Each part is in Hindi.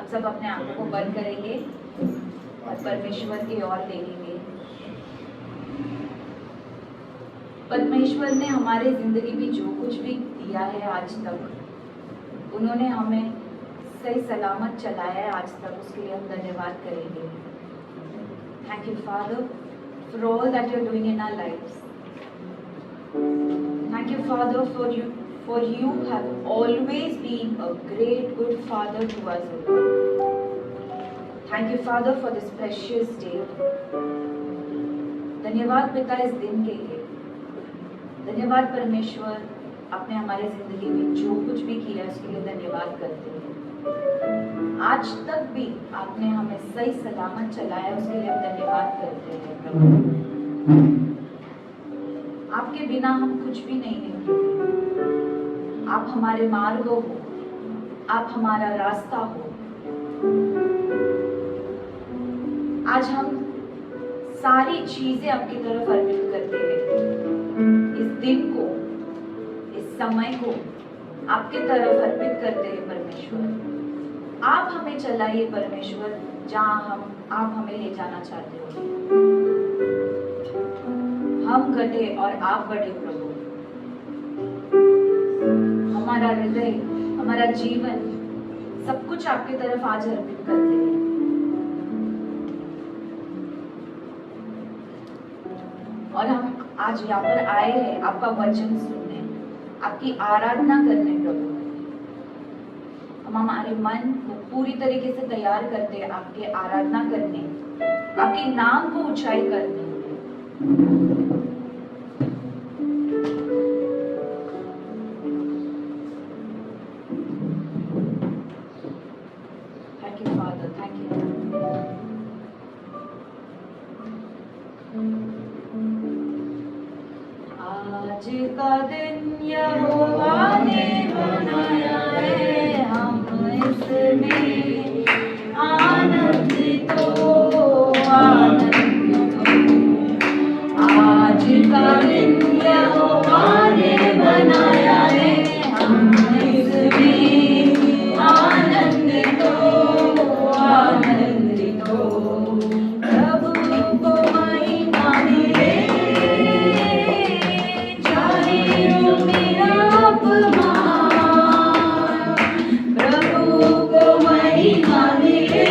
आप सब अपने आंखों को बंद करेंगे और परमेश्वर की ओर देखेंगे। परमेश्वर ने हमारे जिंदगी में जो कुछ भी दिया है आज तक, उन्होंने हमें सही सलामत चलाया है आज तक, उसके लिए हम धन्यवाद करेंगे। Thank you father for all that you are doing in our lives. Thank you, Father, for you have always been a great, good Father to us, O Lord. Thank you, Father, for this precious day. धन्यवाद पिता इस दिन के लिए। धन्यवाद परमेश्वर, आपने हमारे जिंदगी में जो कुछ भी किया है उसके लिए धन्यवाद करते हैं। आज तक भी आपने हमें सही सलामत चलाया, उसके लिए हम धन्यवाद करते हैं प्रभु। आपके बिना हम कुछ भी नहीं हैं। आप हमारे मार्ग हो, आप हमारा रास्ता हो। आज हम सारी चीजें आपकी तरफ अर्पित करते हैं। इस दिन को, इस समय को आपके तरफ अर्पित करते हैं परमेश्वर। आप हमें चलाइए परमेश्वर, जहां आप हमें ले जाना चाहते हो। हम घटे और आप बढ़े प्रभु। हमारा हृदय, हमारा जीवन, सब कुछ आपकी तरफ आज अर्पित करते हैं। और हम आज यहाँ पर आए हैं आपका वचन सुनने, आपकी आराधना करने प्रभु। हम हमारे मन को पूरी तरीके से तैयार करते हैं आपकी आराधना करने, आपके नाम को ऊंचाई करने। आज का दिन यहोवा ने बनाया है, हम इसमें आनंदित हो, आनंदित हो। आज का दिन यहोवा ने बनाया है, हम इसमें आनंदित हो, आनंदित हो। प्रभु को महिमा मिले, प्रभु को महिमा मिले,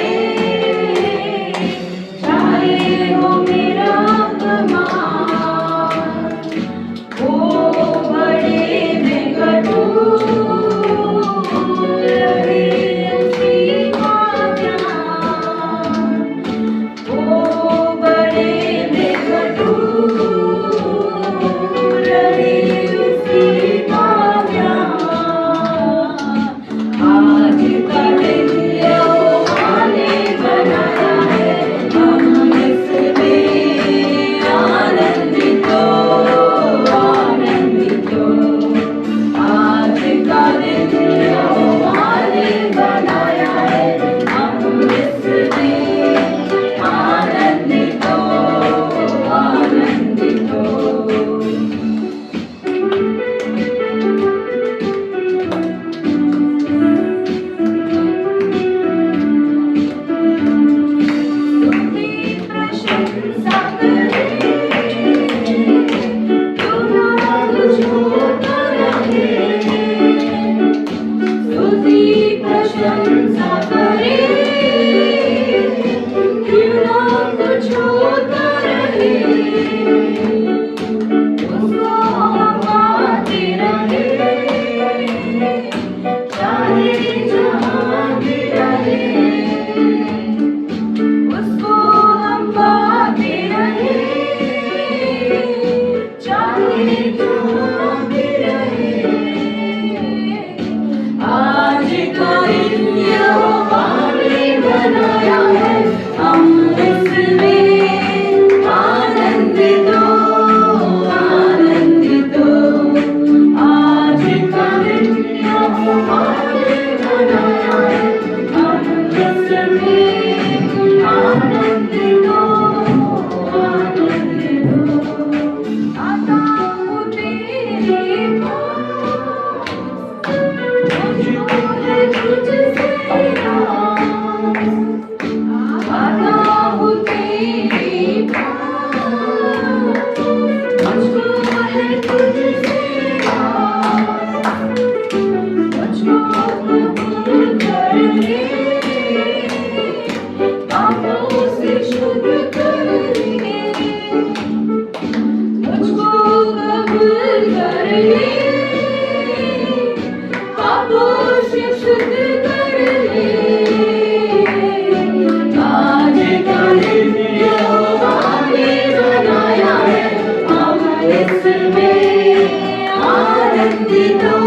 आनंदित हो,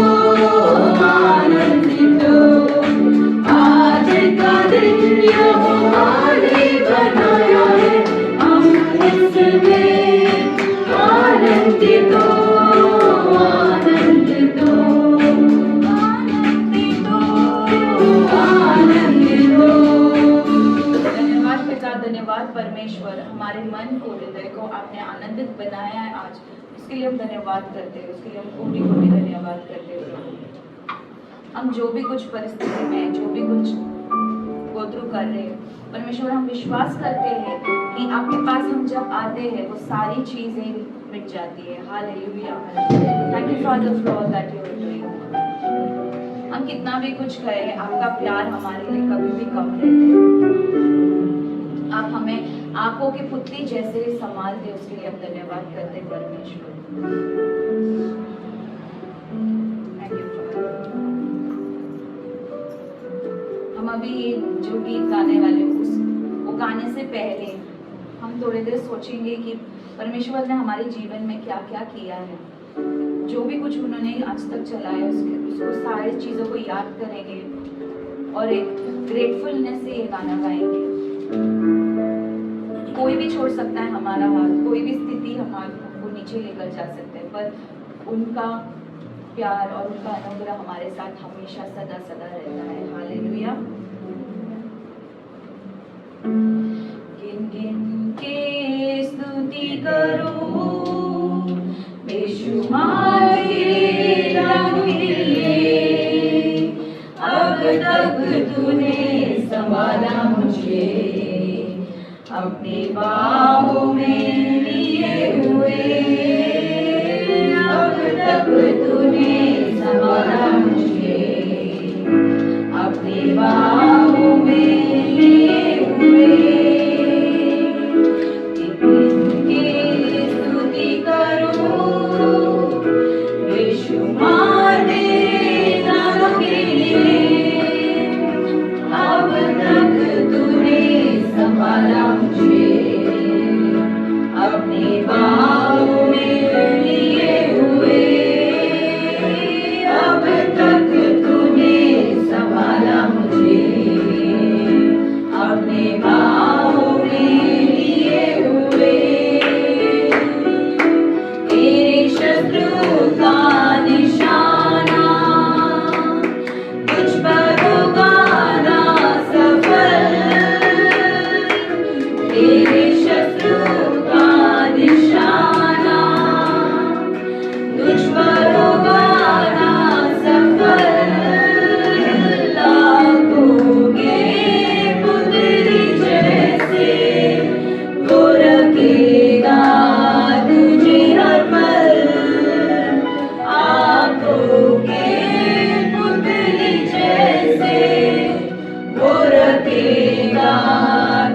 आनंदित हो। आज का दिन यहोवा ने बनाया है, हम इसमें आनंदित हो, आनंदित हो, आनंदित हो, आनंदित हो। धन्यवाद पिता, धन्यवाद परमेश्वर, हमारे मन को, हृदय को आपने आनंदित बनाया है आज, उसके लिए हम धन्यवाद करते हैं, उसके लिए हम कोटि कोटि धन्यवाद करते हैं प्रभु। हम जो भी कुछ परिस्थिति में, जो भी कुछ गो थ्रू कर रहे हैं परमेश्वर, हम विश्वास करते हैं कि आपके पास हम जब आते हैं वो सारी चीजें मिट जाती है। Hallelujah, thank you for the flow that you are doing. हम कितना भी कुछ करें, आपका प्यार हमारे लिए कभी भी कम रहते हैं। आप हमें आंखों के पुतली जैसे संभालते, उसके लिए हम धन्यवाद करते हैं परमेश्वर। Thank you for. हम अभी ये जो गीत गाने वाले वो गाने से पहले हम थोड़ी देर सोचेंगे कि परमेश्वर ने हमारे जीवन में क्या क्या किया है, जो भी कुछ उन्होंने आज तक चलाया उसको सारी चीज़ों को याद करेंगे और एक ग्रेटफुलनेस से ये गाना गाएंगे। कोई भी छोड़ सकता है हमारा हाथ, कोई भी स्थिति हमको नीचे लेकर जा सकते हैं, पर उनका प्यार और उनका अनुग्रह हमारे साथ हमेशा सदा सदा रहता है। हालेलुया। गिन गिन के स्तुति करो बेशुमार तेरे नाम के लिए, अब तक तूने संभाला मुझे, अपनी बाहों में लिए हुए, अब तक तूने संभाला मुझे, अपनी बाहों में लिए हुए। इनकी स्तुति करो बेशुमार तेरे नाम के लिए, अब तक तूने संभाला मुझे, अपनी बाहों में लिए हुए, अब तक तूने संभाला मुझे, अपनी बाहों में लिए हुए। तेरे शत्रु का निशाना तुझ पर होगा ना सफल, तेरे शत्रु का निशाना तुझ पर होगा ना सफल। लाखों के पुतली जैसे वो रखेगा तुझे हर पल, आंखों के पुतली जैसे वो रखेगा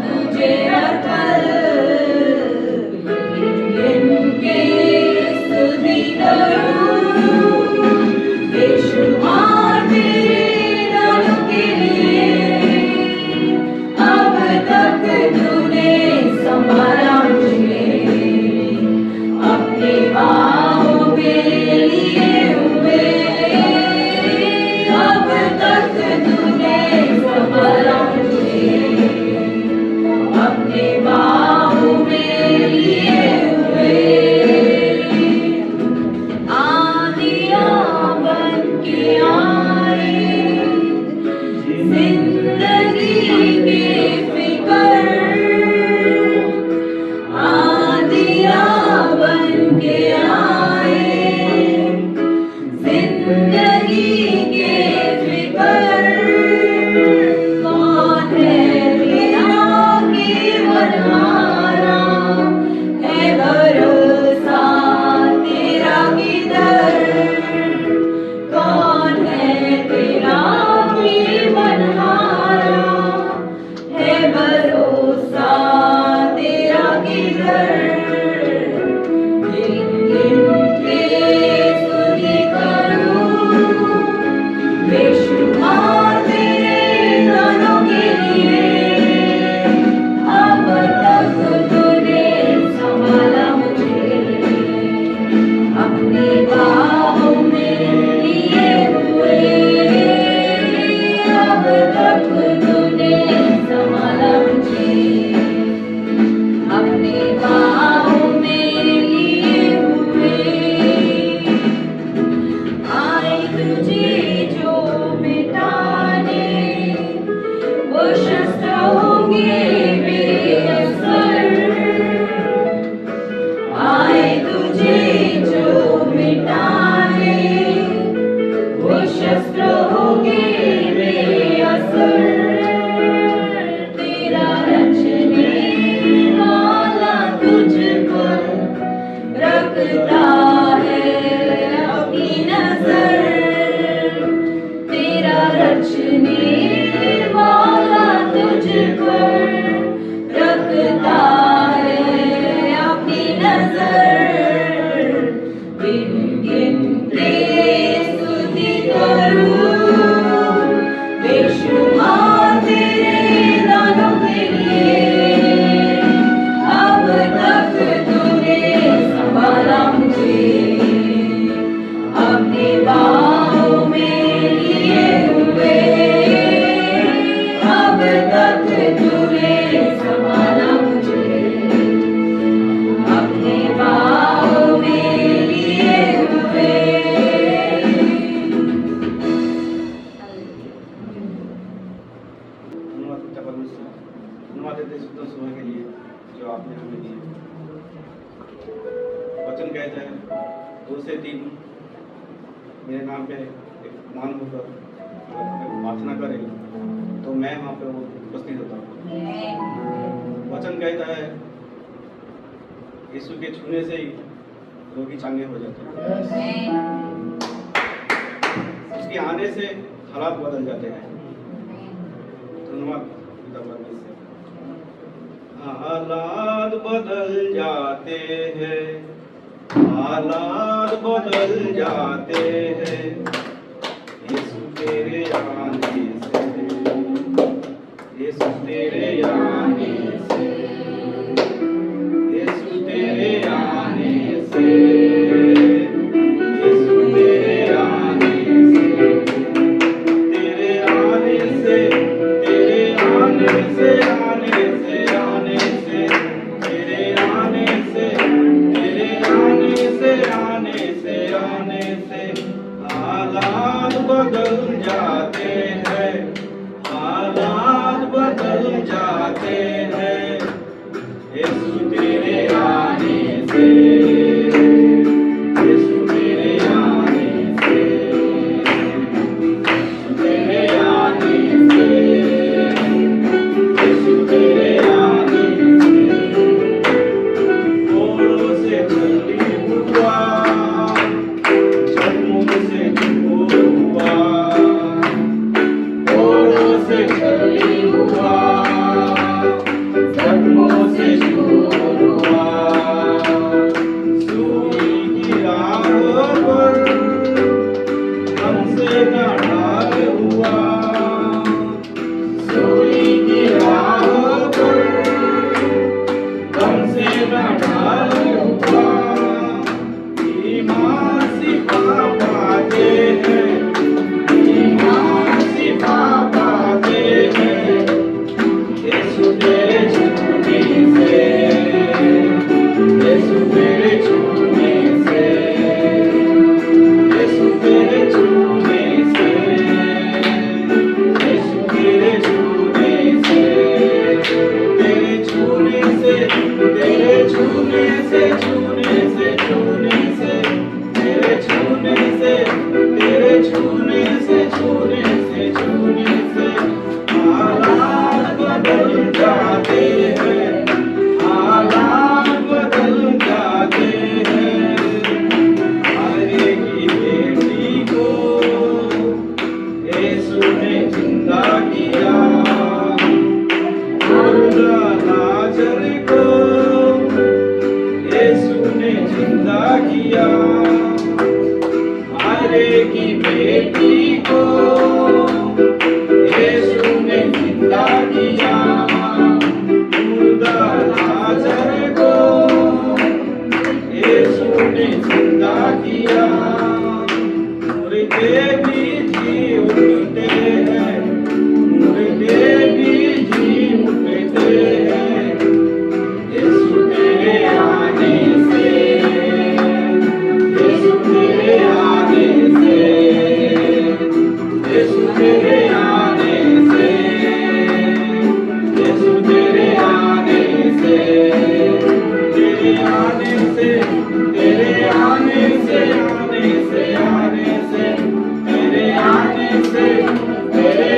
तुझे हर पल। इनके स्तुति करो बेशुमार तेरे नाम के लिए, अब तक तूने संभाला मुझे, अपनी बाहों में लिए हुए, अब तक तूने संभाला मुझे, अपनी बाहों में लिए हुए। आंधियाँ बन के आए जिंदगी के फिकर, आंधियाँ बन के आए जिंदगी के फिकर। कौन है तेरा कीमतहारा, है भरोसा तेरा किधर, कौन है तेरा कीमतहारा, है भरोसा तेरा किधर। गिन गिन के स्तुति करो धन्यवाद देते शुद्ध सुबह के लिए जो आपने हमें दिए। वचन कहते हैं 2 से 3 मेरे नाम पे एक मान होकर प्रार्थना करें तो मैं वहाँ पे उपस्थित होता हूँ। वचन कहता है यीशु के छूने से ही रोगी चांगे हो जाते हैं, उसके आने से हालात बदल जाते हैं। धन्यवाद पिता परमेश्वर। हालात बदल जाते हैं, हालात बदल जाते हैं यीशु तेरे आने से, यीशु तेरे आने से, यीशु तेरे आने से, यीशु तेरे आने से, तेरे आने से, तेरे आने से, आने से, आने से, तेरे आने से, तेरे आने से, आने से, आने से हालात बदल जाते हैं, हालात बदल जाते हैं यीशु तेरे आने से, यीशु तेरे आने से, तेरे आने से, यीशु तेरे आने से ओरों से चली हुआ, जन्मों से दूर हुआ, ओरों से चली हुआ, जन्मों से दूर हुआ, सूई की राह पर हमसे न ढाल हुआ, सूई की राह पर हमसे न ढाल हुआ, ईमान सिपा पाते हैं, ईमान सिपा पाते हैं यीशु तेरे छूने से, यीशु तेरे छूने से, यीशु तेरे छूने से, यीशु तेरे छूने से, तेरे छूने से, तेरे छूने से, छूने से, छूने से, तेरे छूने से, तेरे छूने से, छूने से, छूने से हालात बदल जाते हैं, हालात बदल जाते हैं। हरे की बेटी को यीशु ने जिंदा किया, मुर्दा लाजर को यीशु ने जिंदा किया, हरे की बेटी को यीशु ने जिंदा किया, मुर्दा लाजर को यीशु ने जिंदा किया, मुर्दे भी जी उठते हैं, मुर्दे भी जी उठते हैं यीशु तेरे आने से, यीशु तेरे आने से, यीशु तेरे आने से, यीशु तेरे आने से, तेरे आने से, तेरे आने से, आने से, आने से, तेरे आने से, तेरे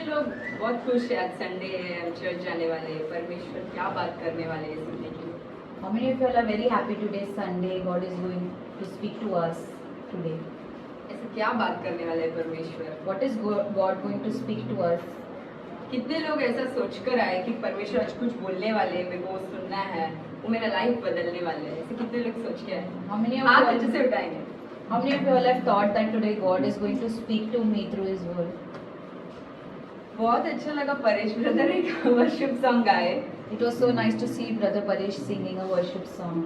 कितने लोग बहुत खुश है, आज संडे है, हम चर्च जाने वाले हैं, परमेश्वर क्या बात करने वाले हैं सुनने के लिए। How many of you all are very happy today is Sunday? God is going to speak to us today. ऐसे क्या बात करने वाले हैं परमेश्वर। What is God going to speak to us? कितने लोग ऐसा सोचकर आए कि परमेश्वर आज कुछ बोलने वाले हैं, मेरे को वो सुनना है, वो मेरा लाइफ बदलने वाले हैं। ऐसे कितने लोग सोच के आए। How many of हाथ you अच्छे all, से उठाएंगे। how many of you all have thought that today God is going to speak to me through His word? बहुत अच्छा लगा, परेश ब्रदर एक वर्शिप सॉन्ग गाए। It was so nice to see Brother Paresh singing a worship song.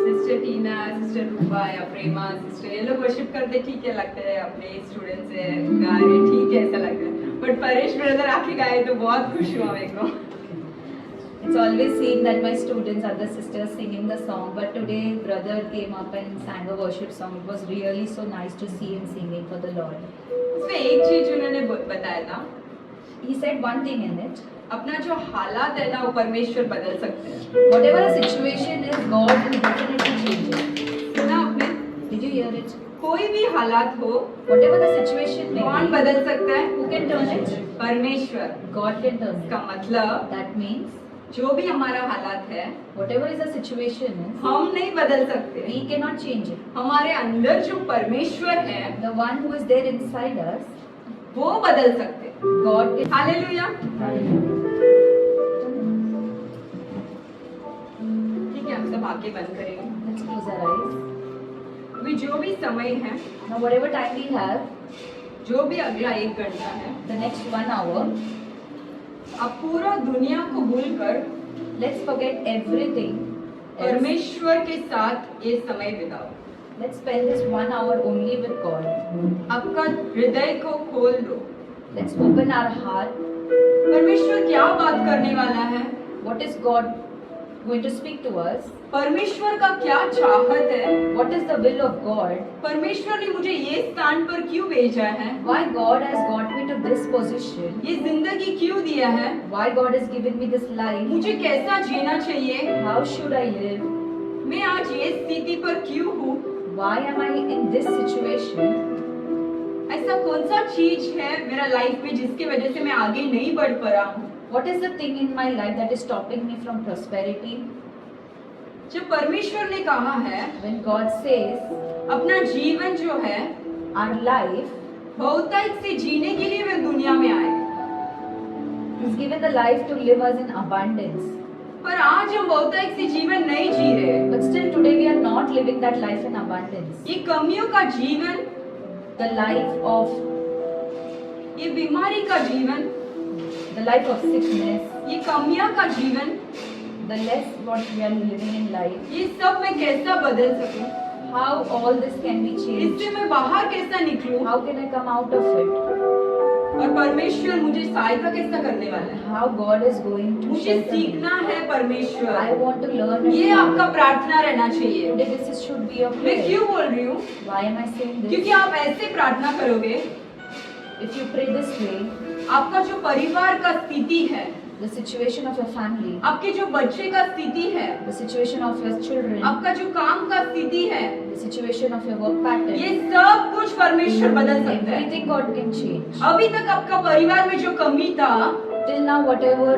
Sister Tina, sister Rupa या प्रेमा सिस्टर, ये लोग वर्शिप करते ठीक है, लगता है अपने स्टूडेंट्स है, गा रहे ठीक है, ऐसा लगता है। बट परेश ब्रदर आके गाए तो बहुत खुश हुआ मेरे को। It's always seen that my students, other sisters singing the song, but today brother came up and sang a worship song. It was really so nice to see him singing for the Lord. इसमें एक चीज उन्होंने बताया था, He said one thing in it. अपना जो हालात है ना वो परमेश्वर बदल सकते हैं। Whatever the situation is, God will definitely change it. सुना आपने? Did you hear it? कोई भी हालात हो, Whatever the situation may कौन be, बदल सकता है? who can turn it? परमेश्वर। God can turn इसका it. मतलब That means जो भी हमारा हालात है, whatever is the situation is, हम नहीं बदल सकते। we cannot change it. हमारे अंदर जो परमेश्वर है The one who is there inside us, वो बदल सकते हैं। God can. हालेलुया। ठीक है, हम सब आंखें बंद करेंगे। Let's close our eyes. अभी जो भी समय है, Now whatever time we have, जो भी अगला 1 घंटा है, the next 1 hour, अब पूरा दुनिया को भूलकर let's forget everything else. परमेश्वर के साथ ये समय बिताओ। Let's spend this 1 hour only with God. आपका हृदय को खोल दो। Let's open our heart. परमेश्वर क्या बात करने वाला है? What is God going to speak to us? परमेश्वर का क्या चाहत है? What is the will of God? परमेश्वर ने मुझे ये स्थान पर क्यों भेजा है? Why God has got me to this position? ये जिंदगी क्यों दिया है? Why God has given me this life? मुझे कैसा जीना चाहिए? How should I live? मैं आज ये स्थिति पर क्यों हूँ? Why am I in this situation? ऐसा कौन सा चीज है मेरा लाइफ में जिसकी वजह से मैं आगे नहीं बढ़ पा रहा हूँ? What is the thing in my life that is stopping me from prosperity? जब परमेश्वर ने कहा है When God says, अपना जीवन जो है our life, बहुतायत से जीने के लिए वे दुनिया में आए, He's given the life to live us in abundance. पर आज हम बहुतायत से जीवन नहीं जी रहे। But still today we are not living that life in abundance. ये कमियों का जीवन, The life of, ये बीमारी का जीवन, the life of sickness, ये कमियां का जीवन, the less what we are living in life. ये सब मैं कैसा बदल सकूं? How all this can be इससे changed? मैं बाहर कैसा निकलूं? How can I come out of it? और परमेश्वर मुझे सहायता कैसा करने वाला है? How God is going to मुझे shelter me. सीखना है परमेश्वर। I want to learn it. ये आपका प्रार्थना रहना चाहिए। Today this should be your मैं prayer. क्यों बोल रही हूँ? Why am I saying this? क्योंकि आप ऐसे प्रार्थना करोगे, If you pray this way, आपका जो परिवार का स्थिति है, the situation of your family, आपके जो बच्चे का स्थिति है, the situation of your children, आपका जो काम का स्थिति है, the situation of your work pattern, ये सब कुछ परमेश्वर बदल सकता है। everything God can change. अभी तक आपका परिवार में जो कमी था, Till now, whatever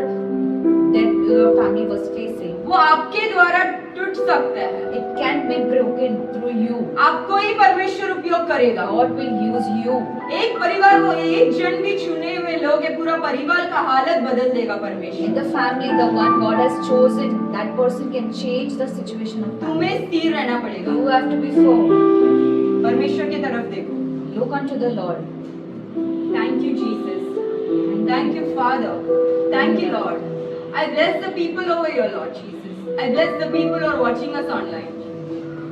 that your family was facing, वो आपके द्वारा टूट सकता है। it can be broken through you. आपको ही परमेश्वर उपयोग करेगा। God will use you. एक परिवार वो एक जन भी चुने हुए लोग है, पूरा परिवार का हालत बदल देगा परमेश्वर। In the family, the one God has chosen, that person can change the situation of family. तुम्हें स्थिर रहना पड़ेगा। You have to be firm. परमेश्वर की तरफ देखो। Look unto the Lord. Thank you, Jesus. Thank you, Father. Thank you, Lord. I bless the people over here, Lord Jesus. I bless the people who are watching us online.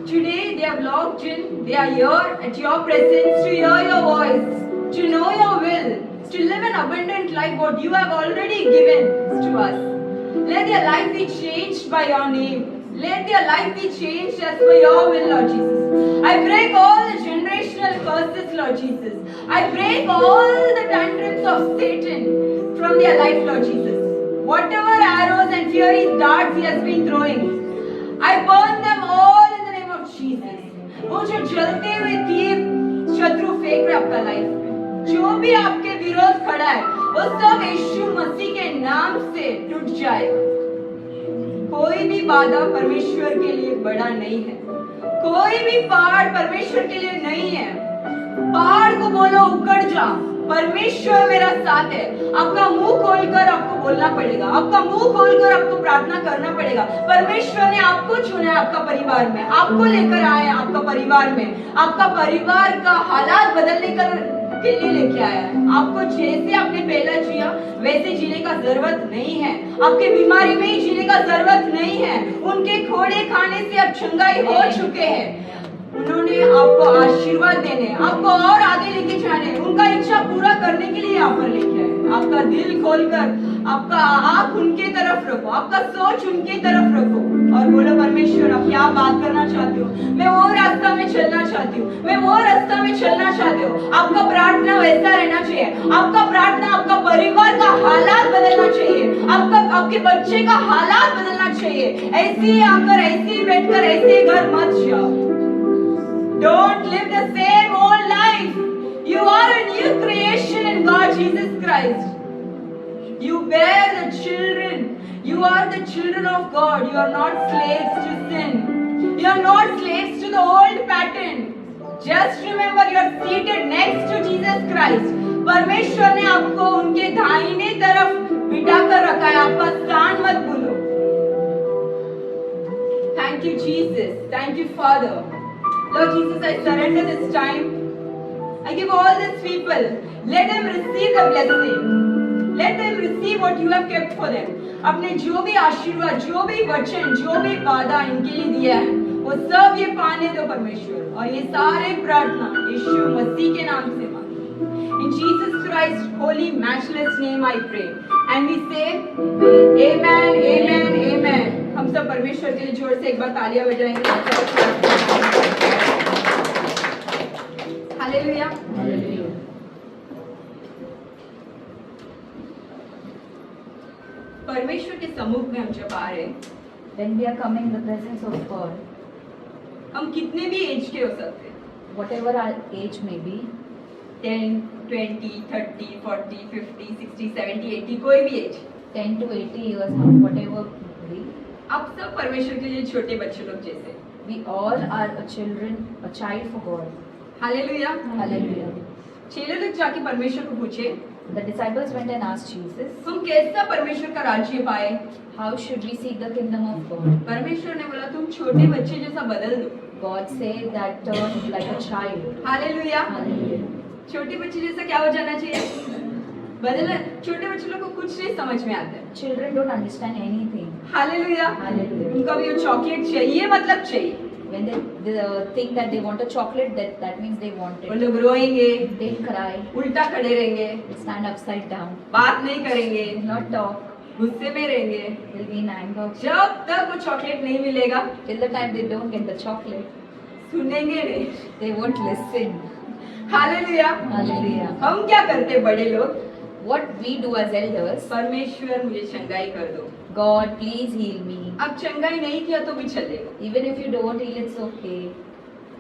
Today they have logged in. They are here at your presence to hear your voice, to know your will, to live an abundant life what you have already given to us. Let their life be changed by your name. Let their life be changed as per your will, Lord Jesus. I break all the generational curses, Lord Jesus. I break all the tantrums of Satan from their life, Lord Jesus. Whatever arrows and fiery darts he has been throwing, I burn them all in the name of Jesus. वो जो जलते हुए तीर शत्रु फेंक रहे आपका लाइफ में, जो भी आपके विरोध खड़ा है वो सब यीशु मसीह के नाम से टूट जाएगा। कोई भी बाधा परमेश्वर के लिए बड़ा नहीं है, कोई भी पहाड़ परमेश्वर के लिए नहीं है। पहाड़ को बोलो उखड़ जा, परमेश्वर मेरा साथ है। आपका मुंह खोलकर आपको बोलना पड़ेगा, आपका मुंह खोलकर आपको प्रार्थना करना पड़ेगा। परमेश्वर ने आपको चुना है आपका परिवार में, आपको लेकर आए हैं आपका परिवार में, आपका परिवार का हालात बदलने के लिए लेके आया है। आपको जैसे आपने पहला जिया वैसे जीने का जरूरत नहीं है, आपके बीमारी में ही जीने का जरूरत नहीं है। उनके खोड़े खाने से अब चंगाई हो चुके हैं। उन्होंने आपको आशीर्वाद देने, आपको और आगे लेके जाने, उनका इच्छा पूरा करने के लिए यहाँ पर लेके आए। आपका दिल खोलकर आपका आँख उनके तरफ रखो, आपका सोच उनके तरफ रखो और बोलो परमेश्वर आप क्या बात करना चाहते हो, मैं वो रास्ता में चलना चाहती हूँ, मैं वो रास्ता में चलना चाहती हूँ। आपका प्रार्थना वैसा रहना चाहिए, आपका प्रार्थना आपका परिवार का हालात बदलना चाहिए, आपके बच्चे का हालात बदलना चाहिए। ऐसे ही आकर ऐसे ही बैठकर ऐसे घर मत जाओ। Don't live the same old life. You are a new creation in God Jesus Christ. You bear the children. You are the children of God. You are not slaves to sin. You are not slaves to the old pattern. Just remember you are seated next to Jesus Christ. परमेश्वर ने आपको उनके दाहिने तरफ बिठा कर रखा है, आपका स्थान मत भूलो। Thank you Jesus. Thank you Father. Lord Jesus, I surrender this time. I give all these people. Let them receive the blessing. Let them receive what you have kept for them. अपने जो भी आशीर्वाद, जो भी वचन, जो भी वादा इनके लिए दिया है, वो सब ये पाने दो परमेश्वर। और ये सारे प्रार्थना यीशु मसीह के नाम से मांगो। In Jesus Christ's holy, matchless name I pray. And we say, Amen, Amen, Amen. हम सब परमेश्वर के लिए जोर से एक बार तालियां बजाएंगे। हालेलुया। परमेश्वर के सम्मुख में हम जब आ रहे, When we are coming in the presence of God, हम कितने भी एज के हो सकते हैं, whatever our age may be, 10, 20, 30, 40, 50, 60, 70, 80, कोई भी as, 10 to 80 years, whatever be, आप सब परमेश्वर के लिए छोटे बच्चे लोग जैसे। we all are a children, a child for God. Hallelujah. Hallelujah. चेले लोग जाके परमेश्वर को पूछे, The disciples went and asked Jesus, हम कैसा परमेश्वर का राज्य पाए? how should we seek the kingdom of God? परमेश्वर ने बोला तुम छोटे बच्चे जैसा बदल दो। God said that turn like a child. Hallelujah. Hallelujah. छोटे बच्चे जैसा क्या हो जाना चाहिए? बदलना। छोटे बच्चे लोग को कुछ नहीं समझ में आता है। Children don't understand anything. Hallelujah. Hallelujah. उनको भी वो चॉकलेट चाहिए मतलब चाहिए। When they think that they want a chocolate, that means they want वो it. लोग रोएंगे, They cry, उल्टा खड़े रहेंगे, they stand upside down, बात नहीं करेंगे, not talk, गुस्से में रहेंगे। will be in anger. जब तक वो चॉकलेट नहीं मिलेगा, Till the time they don't get the chocolate, सुनेंगे नहीं। they won't listen. Hallelujah. Hallelujah. हम क्या करते बड़े लोग? What we do as elders, परमेश्वर मुझे चंगाई कर दो। God, please heal me. अब चंगाई नहीं किया तो भी चलेगा, Even if you don't heal, it's okay.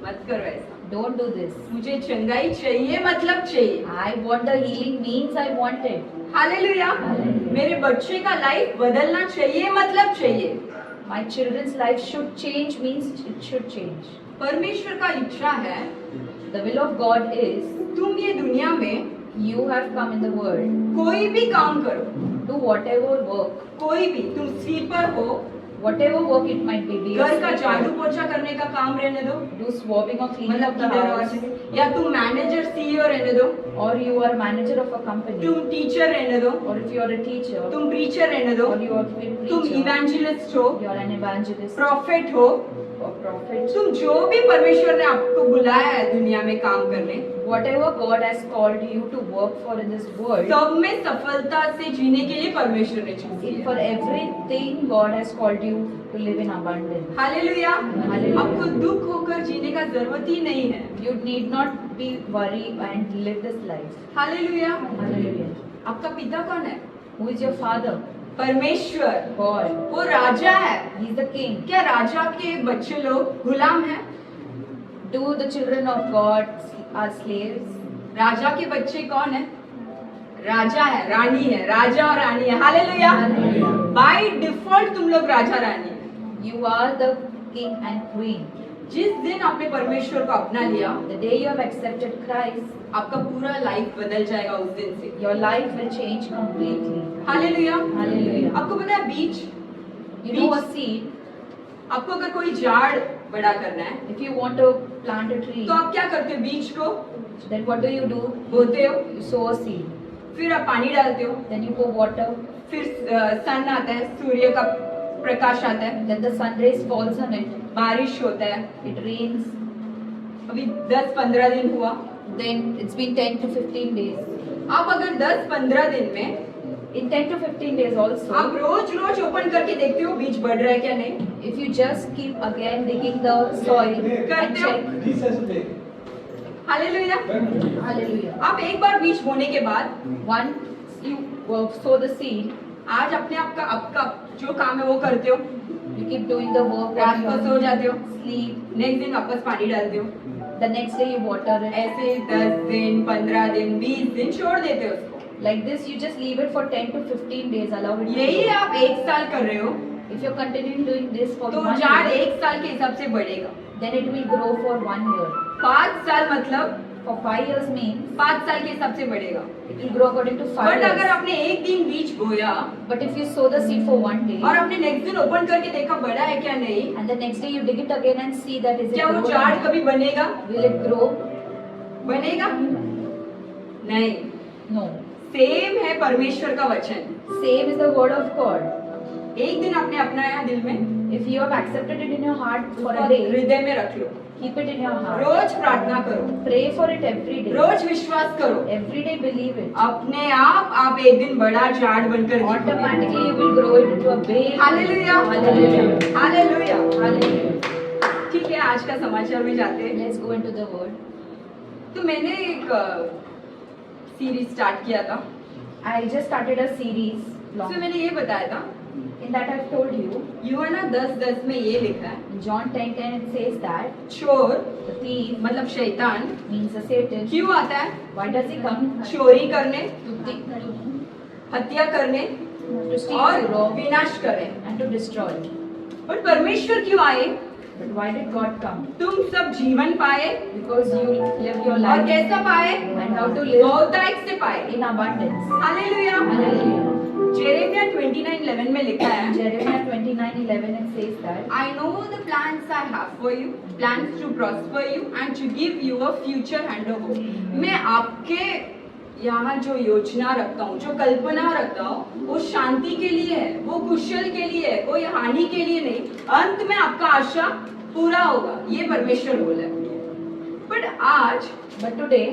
मत करो ऐसा। Don't do this. मुझे चंगाई चाहिए मतलब चाहिए। I want the healing means I want it. Hallelujah. Hallelujah. मेरे बच्चे का लाइफ बदलना चाहिए मतलब चाहिए। My children's life should change means it should change. परमेश्वर का इच्छा है The will of God is तुम ये दुनिया में you have come in the world, कोई भी काम करो, do whatever work, कोई भी, तुम स्वीपर हो, whatever work it might be, be a घर का sweeper, झाड़ू पोछा करने का काम रहने दो, do swabbing or cleaning मतलब of the किधर house, और या तुम मैनेजर सीईओ रहने दो, or you are manager of a company, तुम टीचर रहने दो, or if you are a teacher, तुम प्रीचर रहने दो, or you are a तुम preacher, इवेंजलिस्ट हो, you are an evangelist, profit हो, or prophet, तुम जो भी परमेश्वर ने आपको बुलाया है दुनिया में काम करने, whatever God has called you to work for in this world, सब में सफलता से जीने के लिए परमेश्वर ने चूज if किया। for everything God has called you to live in abundance. Hallelujah. Hallelujah. आपको दुख होकर जीने का जरूरत ही नहीं है। You need not be worried and live this life. Hallelujah. Hallelujah. आपका पिता कौन है? Who is your father? परमेश्वर। God. वो राजा है। He is the king. क्या राजा के बच्चे लोग गुलाम हैं? Do the children of God are slaves? राजा के बच्चे कौन है? राजा है, रानी है, राजा और रानी है। हालेलुया। Hallelujah. बाय डिफॉल्ट तुम लोग राजा रानी है। You are the king and queen. जिस दिन आपने परमेश्वर को अपना लिया, The day you have accepted Christ, आपका पूरा लाइफ बदल जाएगा उस दिन से। your life will change completely. Hallelujah. Hallelujah. आपको पता है बीज, You know a seed, आपको अगर कोई झाड़ बड़ा करना है if you want to plant a tree, तो आप क्या करते हो? बीज को then what do you do? बोते हो, You sow a seed. फिर आप पानी डालते हो, Then you pour water. फिर सन आता है, सूर्य का प्रकाश आता है, Then the sun rays falls on it. बारिश होता है। It rains. अभी 10-15 दिन हुआ। Then it's been 10 to 15 days. आप अगर 10-15 दिन में In 10 to 15 days also, आप रोज रोज ओपन करके देखते हो बीज बढ़ रहा है क्या नहीं? if you just keep again digging the soil and करते हो? check. हालेलुया। Hallelujah. आप एक बार बीज बोने के बाद Once you sow the seed, आज अपने आप का आपका जो काम है वो करते हो, you keep doing the work रात on को your सो जाते हो, sleep. नेक्स्ट दिन वापस पानी डालते हो, The next day you water it. ऐसे 10 दिन 15 दिन 20 दिन छोड़ देते हो उसको। Like this, you just leave it for 10 to 15 days. Allow it to यही grow. आप 1 साल कर रहे हो If you're continuing doing this for तो 1 झाड़ year, 1 साल के हिसाब से बढ़ेगा। then it will grow for 1 year. 5 साल मतलब For 5 years means 5 साल के हिसाब से बढ़ेगा। it will grow according to 5 but अगर years. आपने एक दिन बीज बोया But if you sow the seed for 1 day, और आपने नेक्स्ट दिन ओपन करके देखा बड़ा है क्या नहीं, and the next day you dig it again and see that is it क्या वो growing? झाड़ कभी बनेगा? Will it grow? बनेगा नहीं। No. सेम है परमेश्वर का वचन। Same is the word of God. एक दिन आपने अपनाया दिल में, If you have accepted it in your heart for उसको a day, हृदय में रख लो, keep it in your heart. रोज प्रार्थना करो, Pray for it every day. रोज विश्वास करो, Every day believe it. अपने आप एक दिन बड़ा झाड़ बनकर दिखोगे। Automatically you will grow it into a big. Hallelujah. Hallelujah. Hallelujah. Hallelujah. ठीक है, आज का समाचार में जाते हैं। Let's go into the word. तो मैंने एक सीरीज स्टार्ट किया था, I just started a series. Long. उसमें मैंने ये बताया था, In that I've told you, यूहन्ना 10:10 में ये लिखा है, in John 10:10 it says that चोर the thief मतलब शैतान means the Satan. क्यों आता है? Why does he come? चोरी करने, To हत्या करने steal, और to rob, विनाश करे। and to destroy. पर परमेश्वर क्यों आए? But why did God come? तुम सब जीवन पाए Because you live your और life कैसा पाए? and how to live बहुतायत से पाए। in abundance. Hallelujah. Hallelujah. Jeremiah 29:11 में लिखा है, Jeremiah 29:11 it says that I know the plans I have for you, plans to prosper you and to give you a future and a hope. मैं आपके यहाँ जो योजना रखता हूँ, जो कल्पना रखता हूँ, वो शांति के लिए है, वो कुशल के लिए है, कोई हानि के लिए नहीं। अंत में आपका आशा पूरा होगा, ये परमेश्वर बोला है। बट आज but today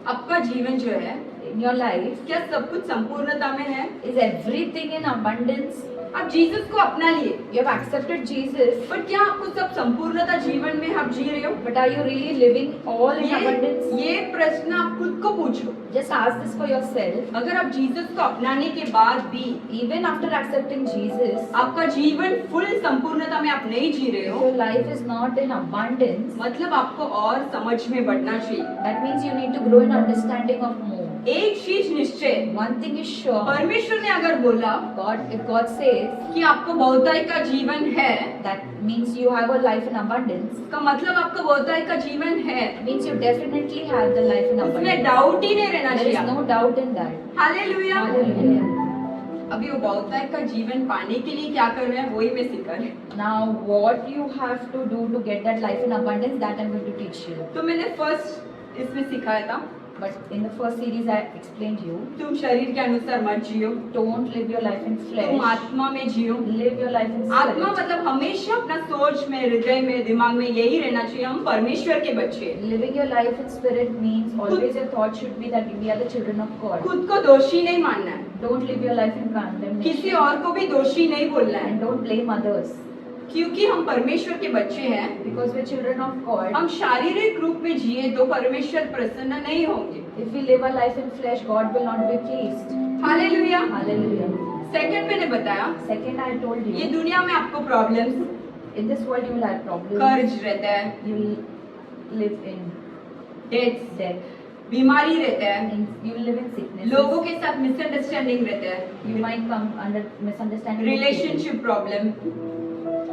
आपका जीवन जो है, in your life क्या सब कुछ संपूर्णता में है? is everything in abundance. आप जीसस को अपना लिए, You have accepted Jesus, but क्या आपको सब संपूर्णता जीवन में आप जी रहे हो? but are you really living all in abundance? ये प्रश्न आप खुद को पूछो। Just ask this for yourself. अगर आप जीसस को अपनाने के बाद भी Even after accepting Jesus, आपका जीवन फुल संपूर्णता में आप नहीं जी रहे if हो, your life is not in abundance, मतलब आपको और समझ में बढ़ना चाहिए। that means you need to grow in understanding of more. एक चीज निश्चय, One thing is sure, परमेश्वर ने अगर बोला God, if God says कि आपको बहुतायत का जीवन है, that means you have a life in abundance, इसका मतलब आपको बहुतायत का जीवन है, means you definitely have the life in उसमें abundance. डाउट ही नहीं रहना There is चाहिए। no doubt in that. Hallelujah. Hallelujah. अभी वो बहुतायत का जीवन पाने के लिए क्या कर रहे हैं वही मैं सिखा रही हूँ। Now, what you have to do to get that life in abundance, that I'm going to teach you. तो मैंने फर्स्ट इसमें सिखाया था, But in the first series, I explained you, तुम शरीर के अनुसार मत जियो, don't live your life in तुम flesh. आत्मा में जियो। Live your life in आत्मा spirit. मतलब हमेशा अपना सोच में, हृदय में, दिमाग में यही रहना चाहिए, हम परमेश्वर के बच्चे हैं। Living your life in spirit means always your thought should be that we are the children of God. खुद को दोषी नहीं मानना है, Don't live your life in किसी condemnation और को भी दोषी नहीं बोलना है, and don't blame others. क्योंकि हम परमेश्वर के बच्चे हैं। Because we're children of God. हम शारीरिक रूप में जिए तो परमेश्वर प्रसन्न नहीं होंगे। If we live our life in flesh, God will not be pleased. Hallelujah. Hallelujah. Second मैंने बताया, Second, I told ये you, दुनिया में आपको problems, in this world you will have problems. कर्ज रहता है, You will live in debts, death, बीमारी रहता है, and you will live in sickness. लोगों के साथ मिसअंडरस्टैंडिंग रहता है, You might come under misunderstanding. with relationship problem, people.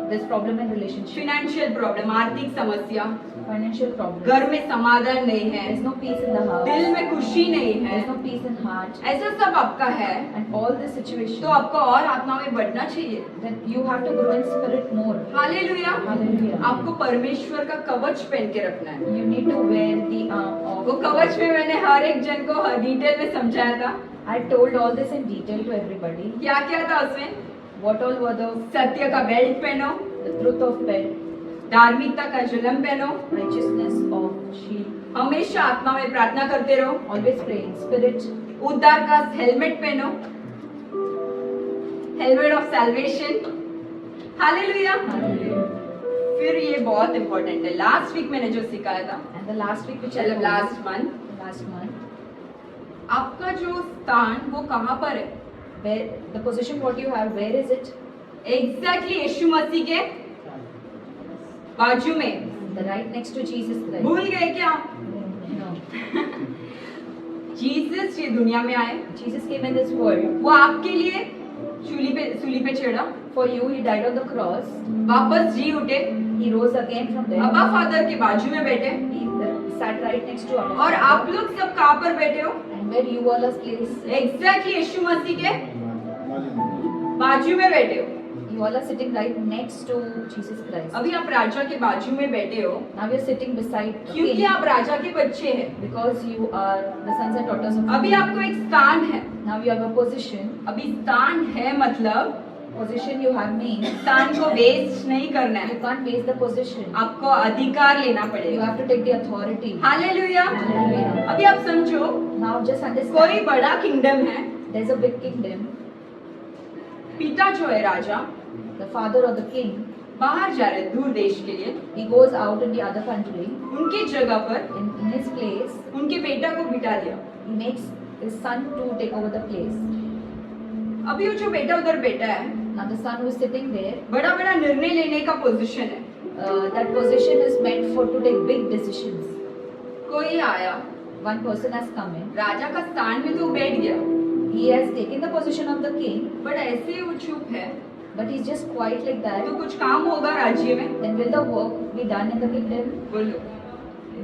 There's problem in relationship. Financial problem, आर्थिक समस्या, Financial problems. घर में समाधान नहीं है, There's no peace in the house. दिल में खुशी नहीं है, There's no peace in heart. ऐसा सब आपका है, And all this situation. तो आपको और आत्मा में बढ़ना चाहिए। Then you have to grow in spirit more. Hallelujah. Hallelujah. आपको परमेश्वर का कवच पहन के रखना है। You need to wear the arm of. वो कवच में मैंने हर एक जन को डिटेल में समझाया था। I told all this in detail to everybody. क्या क्या था उसमें? What all were the सत्य का बेल्ट पहनो, truth of bed, धार्मिकता का जलम पहनो, righteousness of shield. हमेशा आत्मा में प्रार्थना करते रहो, Always pray in spirit. उद्धार का हेलमेट पहनो, helmet of salvation. Hallelujah. Hallelujah. फिर ये बहुत इंपॉर्टेंट है, लास्ट वीक मैंने जो सिखाया था, And the last week which I मतलब told you, last month, last month, आपका जो स्थान वो कहाँ पर है? where the position what you have, where is it? Exactly Yeshu Masih के बाजू में। The right next to Jesus Christ. भूल गए क्या? No. जीसस ये दुनिया में आए, Jesus came in this world. वो आपके लिए सूली पे चढ़ा, For you, he died on the cross. वापस जी उठे, He rose again from there. अब्बा फादर के बाजू में बैठे, He sat right next to our और Father. आप लोग सब कहाँ पर बैठे हो? And where you all are placed, exactly Yeshu Masih के बाजू में बैठे हो। you all are sitting right next to Jesus Christ. अभी आप राजा के बाजू में बैठे हो, Now you're sitting beside the क्योंकि king आप राजा के बच्चे हैं। because you are the sons and daughters of अभी the king. आपको एक स्थान है, Now you have a position. अभी स्थान है मतलब Position you have means स्थान को वेस्ट नहीं करना you है, can't waste the position. आपको अधिकार लेना You पड़ेगा। have to take the authority. Hallelujah. Hallelujah. अभी आप समझो, Now just कोई understand. बड़ा किंगडम है, There's a big kingdom. पिता जो है राजा The father or the king, बाहर जा रहे दूर देश के लिए, he goes out in the other country. उनकी जगह पर In his place, उनके बेटा को बिठा दिया। he makes his son to take over the place. अभी वो जो बेटा उधर बैठा है, Now the son who is sitting there, बड़ा बड़ा निर्णय लेने का पोजीशन है। that position is meant for to take big decisions. कोई आया, One person has come in. राजा का स्थान में तो बैठ गया, He has taken the position of the king, but ऐसे वो चुप है, but he's just quiet like that. तो कुछ काम होगा राज्य में? Then will the work be done in the kingdom? बोलो,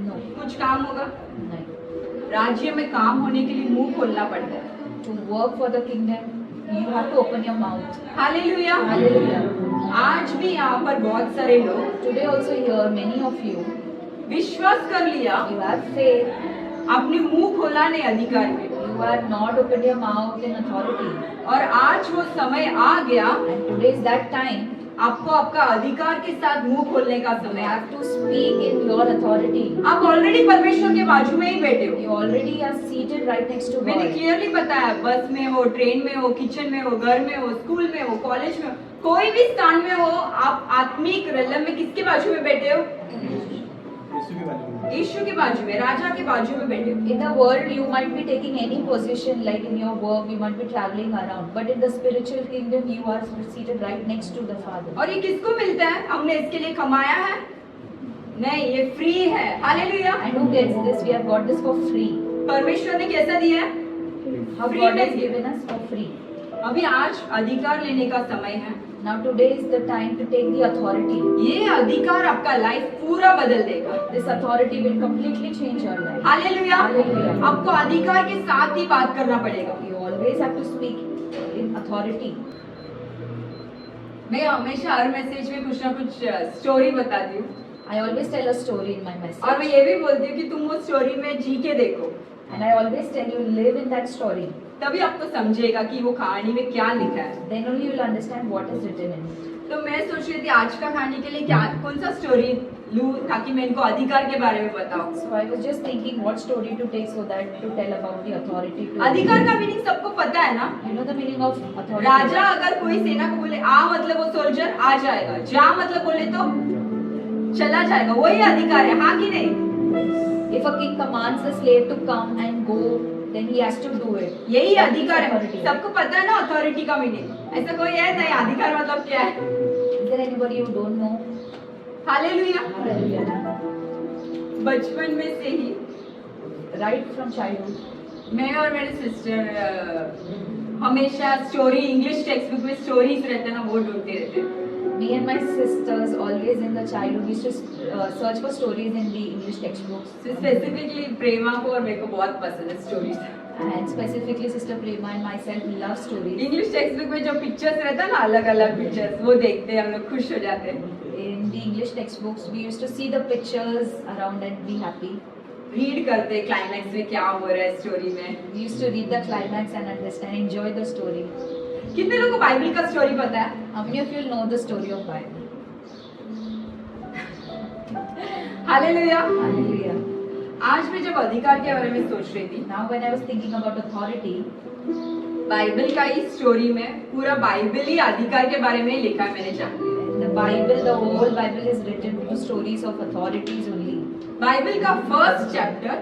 No. कुछ काम होगा? No. राज्य में काम होने के लिए मुंह खोलना पड़ता है। To work for the kingdom, you have to open your mouth. Hallelujah. Hallelujah. आज भी यहाँ पर बहुत सारे लोग Today also here, many of you, विश्वास कर लिया, you have faith. अपने मुंह खोला नहीं अधिकार में, You have not opened your mouth in authority. और आज वो समय आ गया, And today is that time. आपको आपका अधिकार के साथ मुंह खोलने का You समय है। have to speak in your authority. आप ऑलरेडी परमेश्वर के बाजू में ही बैठे हो। You already are seated right next to मैंने God. क्लियरली बताया, बस में हो, ट्रेन में हो, किचन में हो, घर में हो, स्कूल में हो, कॉलेज में हो, कोई भी स्थान में हो, आप आत्मिक रलम में किसके बाजू में बैठे हो? यीशु के बारे में यीशु के बाजू में, राजा के बाजू में बैठे हो। In the world, you might be taking any position, like in your work, you might be traveling around. But in the spiritual kingdom, you are seated right next to the Father. और ये किसको मिलता है? हमने इसके लिए कमाया है? नहीं, ये फ्री है। Hallelujah. And who gets this? We have got this for free. परमेश्वर ने कैसा दिया है? How Free God has में given us for free. अभी आज अधिकार लेने का समय है। Now today is the time to take the authority. ये अधिकार आपका लाइफ पूरा बदल देगा। This authority will completely change your life. Hallelujah. Hallelujah. आपको अधिकार के साथ ही बात करना पड़ेगा। You always have to speak in authority. मैं हमेशा हर मैसेज में कुछ ना कुछ स्टोरी बताती हूँ, I always tell a story in my और मैं message. ये भी बोलती हूँ कि तुम वो स्टोरी में जी के देखो, And I always tell you, live in that story. तभी आपको समझेगा कि वो कहानी में क्या लिखा है। Then only you will understand what is written in it. तो मैं सोच रही थी आज का कहानी के लिए क्या कौन सा स्टोरी लूँ ताकि मैं इनको अधिकार के बारे में बताऊँ। So I was just thinking what story to take so that to tell about the authority. To अधिकार का मीनिंग सबको पता है ना? You know the meaning of authority. राजा अगर कोई सेना को बोले आ मतलब वो सोल्जर आ जाएगा, जा मतलब बोले तो चला जाएगा, वही अधिकार है, हाँ कि नहीं? If a king commands the slave to come and go, then he has to do it. यही That is अधिकार है। authority. सबको पता है ना अथॉरिटी का मीनिंग? ऐसा कोई है नहीं, अधिकार मतलब क्या है? Is there anybody who don't know? Hallelujah. Hallelujah. बचपन में से ही right from childhood. मैं और मेरे सिस्टर हमेशा स्टोरी इंग्लिश टेक्स्ट बुक में स्टोरीज रहते ना वो ढूंढते रहते हैं. Me and my sisters always in the childhood used to search for stories in the English textbooks. Specifically Prema को और मेरे को बहुत पसंद है stories. And specifically Sister Prema and myself love stories. English text book में जो पिक्चर्स रहता है ना अलग अलग पिक्चर्स वो देखते हैं हम लोग खुश हो जाते हैं. In the English textbooks, we used to see the pictures around and be happy. Read करते हैं क्लाइमैक्स में क्या हो रहा है स्टोरी में. We used to read the climax and understand, enjoy the story. कितने लोगों को बाइबल का स्टोरी पता है? How many of you know the story of Bible? Hallelujah. Hallelujah. आज मैं जब अधिकार के बारे में सोच रही थी Now when I was thinking about authority, Bible का ही स्टोरी में पूरा बाइबल ही अधिकार के बारे में ही लिखा है मैंने जान लिया. the Bible, the whole Bible is written with stories of authorities only. Bible का first chapter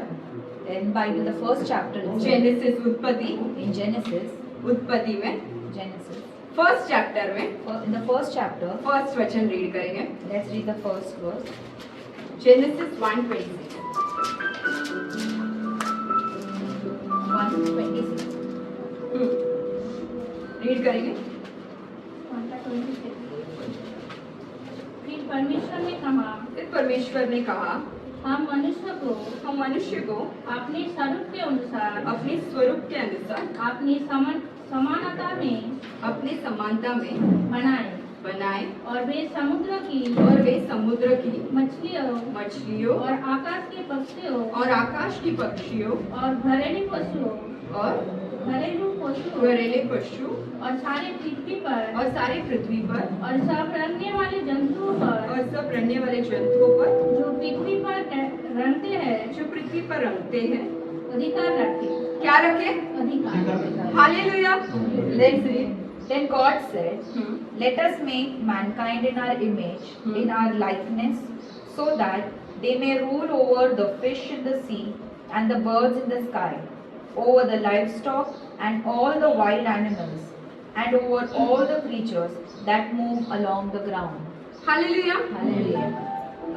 In Bible, the first chapter is Genesis Utpatti in Genesis. Utpatti में Genesis. फर्स्ट चैप्टर में In the first chapter, first वचन रीड करेंगे. let's read the first verse. Genesis 1:26. 1:26. Read करेंगे. फिर परमेश्वर ने कहा, फिर परमेश्वर ने कहा हम मनुष्य को हम मनुष्य को अपने स्वरूप के अनुसार अपने स्वरूप के अनुसार अपनी समानता में अपने समानता में बनाए बनाए और वे समुद्र की और वे समुद्र की मछलियों और आकाश के पक्षियों और आकाश की पक्षियों और घरेलू पशुओं और घरेलू पशु और सारे पृथ्वी पर और सारे पृथ्वी पर और सब रहने वाले जंतुओं पर और सब रहने वाले जंतुओं पर जो पृथ्वी पर रंगते हैं जो पृथ्वी पर रंगते हैं अधिकार रखे. क्या रखे? अधिकार. Hallelujah. Let's read. Then God said, let us make mankind in our image, in our likeness, so that they may rule over the fish in the sea and the birds in the sky, over the livestock and all the wild animals, and over all the creatures that move along the ground. Hallelujah. Hallelujah.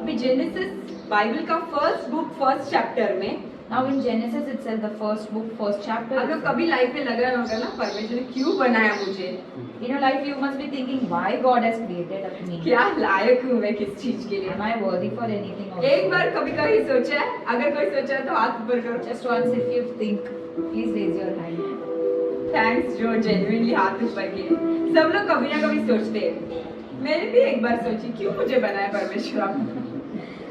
अभी जेनेसिस बाइबल का फर्स्ट बुक फर्स्ट चैप्टर में Now in Genesis itself, the first book, first chapter. अगर कभी लाइफ में लग रहा होगा ना परमेश्वर ने क्यों बनाया मुझे, In your life, you must be thinking, why God has created me? क्या लायक हूँ मैं किस चीज के लिए. Am I worthy for anything? Also? एक बार कभी कभी सोचा है? अगर कोई सोचा है तो हाथ ऊपर करो. Just once, if you think, please raise your hand. Thanks जो जेन्युइनली हाथ ऊपर किए. सब लोग कभी ना कभी सोचते हैं. मैंने भी एक बार सोची क्यों मुझे बनाया परमेश्वर.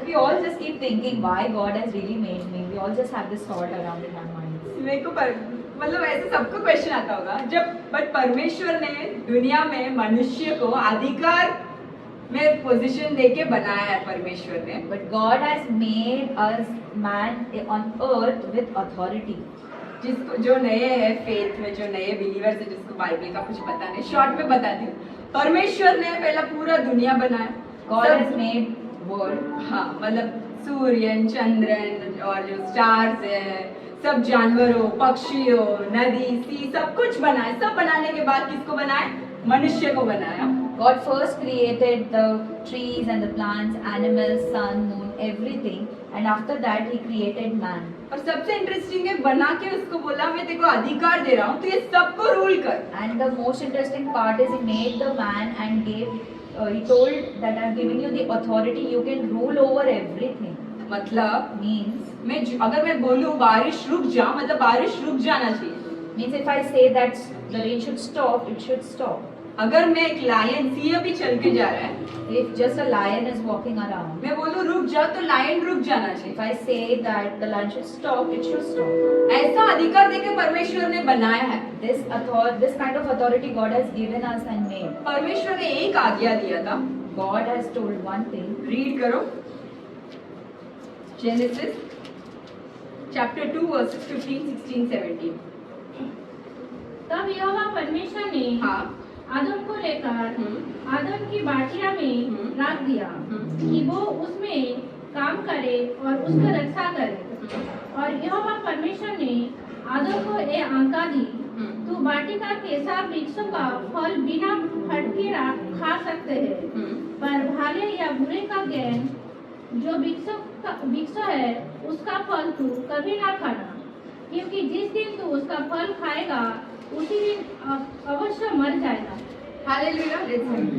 We all just keep thinking why God has really made me. We all just have this thought around in our minds. मेरे को मतलब ऐसे सबको क्वेश्चन आता होगा जब बट परमेश्वर ने दुनिया में मनुष्य को अधिकार में पोजीशन देके बनाया है परमेश्वर ने. But God has made us man on earth with authority. जिसको जो नए हैं फेथ में जो नए बिलीवर्स है जिसको बाइबल का कुछ पता नहीं शॉर्ट में बताती हूँ. परमेश्वर ने पहला पूरा दुनिया बनाया. God सब- has made world. हाँ मतलब सूर्य चंद्रन और जो स्टार्स है सब जानवरों पक्षियों नदी सी सब कुछ बनाए. सब बनाने के बाद किसको बनाए? मनुष्य को बनाया. God first created the trees and the plants, animals, sun, moon, everything, and after that He created man. और सबसे इंटरेस्टिंग है बना के उसको बोला मैं तेरे को अधिकार दे रहा हूँ तो ये सबको रूल कर. And the most interesting part is He made the man and gave. He told that I'm giving you the authority. You can rule over everything. मतलब Means अगर मैं बोलूँ बारिश रुक जा मतलब बारिश रुक जाना चाहिए. if I say that the rain should stop, it should stop. अगर मैं एक लायन सिंह भी चल के जा रहा है If just a lion is walking around, मैं बोलूँ रुक जा तो लायन रुक जाना चाहिए. if I say that the lion should stop, it should stop. ऐसा अधिकार देके परमेश्वर ने बनाया है. This kind of authority God has given us and made. परमेश्वर ने एक आज्ञा दिया था. God has told one thing. Read करो जेनेसिस चैप्टर 2 वर्सेस 15 16 17. तब यहोवा परमेश्वर ने हाँ. आदम को लेकर आदम की बाटिया में रख दिया कि वो उसमें काम करे और उसका रक्षा करे. और यहोवा परमेश्वर ने आदम को ये आज्ञा दी, तू वाटिका के सब वृक्षों का फल बिना फटके खा सकते हैं, पर भले या बुरे का ज्ञान जो वृक्ष है उसका फल तू कभी ना खाना, क्योंकि जिस दिन तू उसका फल खाएगा उसी दिन अवश्य मर जाएगा। Hallelujah. Let's read.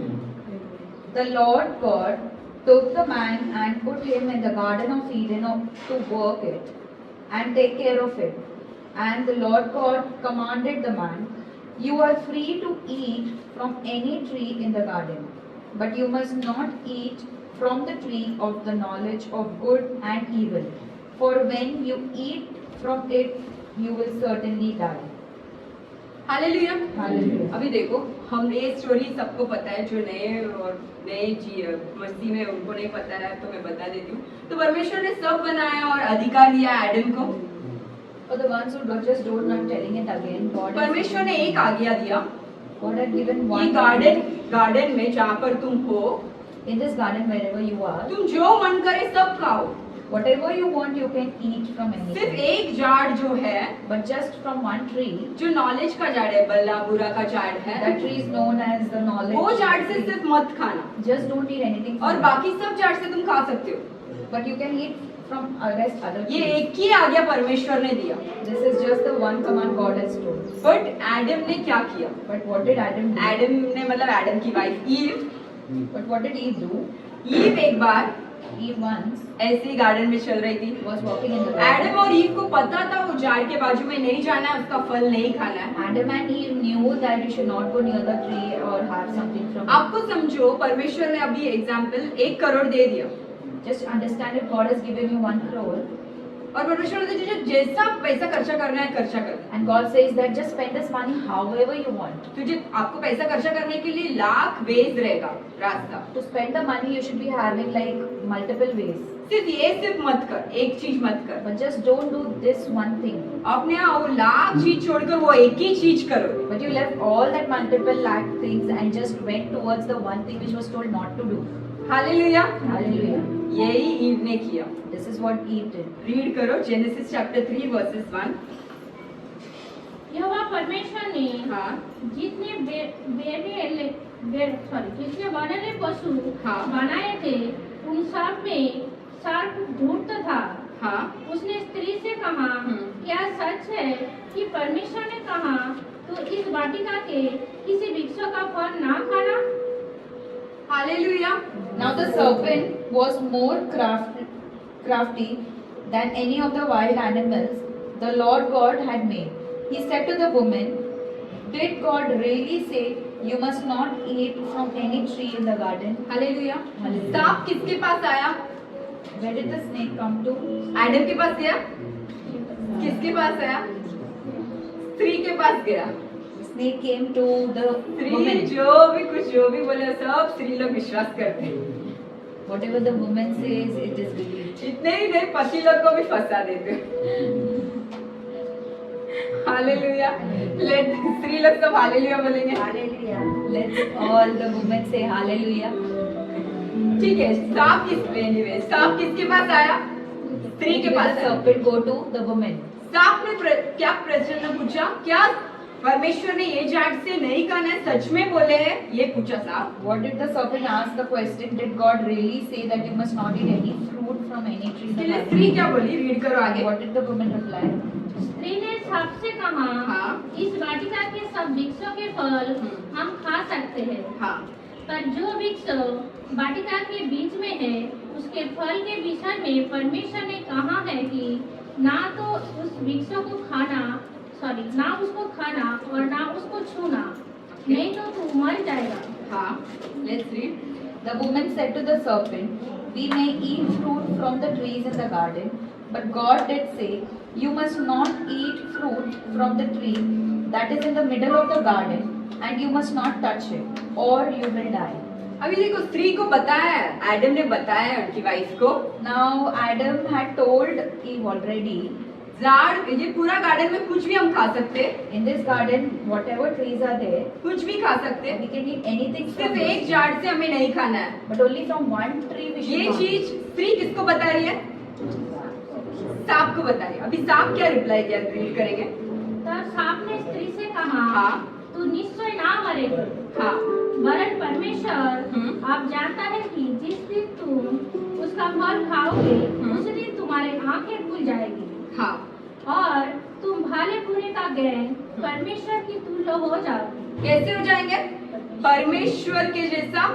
The Lord God took the man and put him in the Garden of Eden to work it and take care of it. And the Lord God commanded the man, "You are free to eat from any tree in the garden, but you must not eat from the tree of the knowledge of good and evil, for when you eat from it, you will certainly die." Hallelujah. Hallelujah. अभी देखो, हम ये स्टोरी सबको पता है, जो नए मसीह में उनको नहीं पता है तो मैं बता देती हूँ। तो परमेश्वर ने सब बनाया और अधिकार दिया एडम को। For the ones who just don't know, I'm telling it again. परमेश्वर ने एक आज्ञा दिया, God had given ये one गार्डन में जहाँ पर तुम हो, in this garden wherever you are. तुम जो मन करे सब खाओ, Whatever you want, you can eat from सिर्फ anything. एक झाड़ जो है, But just from one tree, जो नॉलेज का झाड़ है, भला बुरा का झाड़ है, that tree is known as the knowledge. वो झाड़ से tree. सिर्फ मत खाना, Just don't eat anything और from बाकी सब झाड़ से तुम खा सकते हो। it. But you can eat from rest other ये trees. एक ही आज्ञा परमेश्वर ने दिया। This is just the one command God has told. But Adam ने क्या किया? But what did Adam do? Adam ने मतलब एडम की wife Eve, But what did Eve do? Eve एक बार Eve once ऐसे ही गार्डन में चल रही थी। was walking in the Adam garden. और ईव को पता था वो झाड़ के बाजू में नहीं जाना है, उसका फल नहीं खाना है। Adam and Eve knew that you should not go near the tree or have something from it. आपको समझो, परमेश्वर ने अभी एग्जाम्पल 1 करोड़ दे दिया, Just understand if God has given you 1 crore. और परमेश्वर ने तुझे जैसा पैसा खर्चा करना है खर्चा कर। And God says that just spend this money however you want. तुझे आपको पैसा खर्चा करने के लिए लाख वेज रहेगा रास्ता, To spend the money, you should be having like multiple ways. सिर्फ मत कर, एक चीज मत कर। But just don't do this one thing. अपने यहाँ वो लाख चीज छोड़कर वो एक ही चीज करो। But you left all that multiple lakh things and just went towards the one thing which was told not to do. Hallelujah. Hallelujah. यही ईव ने किया। This is what Eve did. Read करो जेनेसिस चैप्टर 3 वर्सेस 1। यहोवा परमेश्वर ने हाँ जितने जितने बड़े पशु हाँ। बनाए थे उन सब में सर्प धूर्त था। हाँ उसने स्त्री से कहा, क्या सच है कि परमेश्वर ने कहा तो इस वाटिका के किसी वृक्ष का फल ना खाना? Hallelujah. Now the serpent was more crafty than any of the wild animals the Lord God had made. He said to the woman, "Did God really say you must not eat from any tree in the garden?" Hallelujah. Hallelujah. सांप किसके पास आया? Where did the snake come to? Adam के पास गया। किसके पास आया? स्त्री के पास गया। Snake came to the स्त्री woman. जो भी बोले सब स्त्री लोग विश्वास करते हैं। Whatever the woman says, it is believed. इतने ही नहीं, पति लोग को भी फंसा देते हैं। हालेलुया। लेट स्त्री लोग सब हालेलुया बोलेंगे। Hallelujah. Let's all the women say hallelujah. ठीक है, सांप किसके पास आया? स्त्री के Did पास the आया। serpent go to the woman? सांप ने क्या प्रश्न पूछा? क्या परमेश्वर ने ये झाड़ से नहीं खाना है, सच में बोले हैं? ये पूछा सांप। What did the serpent ask the question? Did God really say that you must not eat any fruit from any tree? in the इसके लिए garden? स्त्री क्या बोली? रीड करो आगे। What did the woman reply? स्त्री ने सर्प से कहा, हाँ। इस वाटिका के सब वृक्षों के फल हम खा सकते हैं, हाँ पर जो वृक्ष वाटिका के बीच में है उसके फल के विषय में परमेश्वर ने कहा है कि ना तो उस वृक्ष को ना उसको खाना और ना उसको छूना, नहीं तो तू मर जाएगा। हाँ, let's read. The woman said to the serpent, "We may eat fruit from the trees in the garden, but God did say, you must not eat fruit from the tree that is in the middle of the garden, and you must not touch it, or you will die." अभी देखो, स्त्री को बताया, एडम ने बताया उनकी वाइफ को। Now Adam had told Eve already, झाड़, ये पूरा गार्डन में कुछ भी हम खा सकते हैं, in this garden, whatever trees are there, कुछ भी खा सकते हैं, we can eat anything from सिर्फ एक this, झाड़ से हमें नहीं खाना है। but only from one tree we should ये not चीज eat. स्त्री किसको बता रही है? सांप को बता रही है। अभी सांप क्या रिप्लाई किया, रीड करेंगे। तब सांप ने स्त्री से कहा, हाँ तू निश्चय ना मरेगी। हाँ। वरन परमेश्वर आप जानता है कि जिस दिन तुम उसका फल खाओगे उस दिन तुम्हारे आंखें खुल जाएगी हाँ। और तुम भले बुरे का ज्ञान परमेश्वर की तुल्य हो जाओगे। कैसे हो जाएंगे? परमेश्वर के जैसा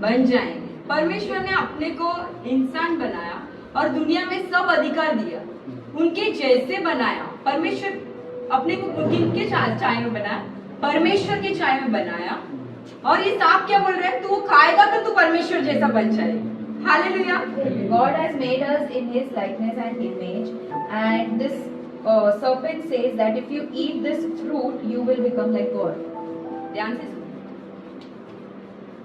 बन जाएंगे। परमेश्वर ने अपने को इंसान बनाया और दुनिया में सब अधिकार दिया, उनके जैसे बनाया। परमेश्वर अपने को किनके चाय में बनाया? परमेश्वर के चाय में बनाया। और ये सांप क्या बोल रहा है? तू वो खाएगा तो तू परमेश्वर जैसा बन जाएगा। Hallelujah. God has made us in His likeness and image, and this serpent says that if you eat this fruit, you will become like God. ध्यान से सुनो।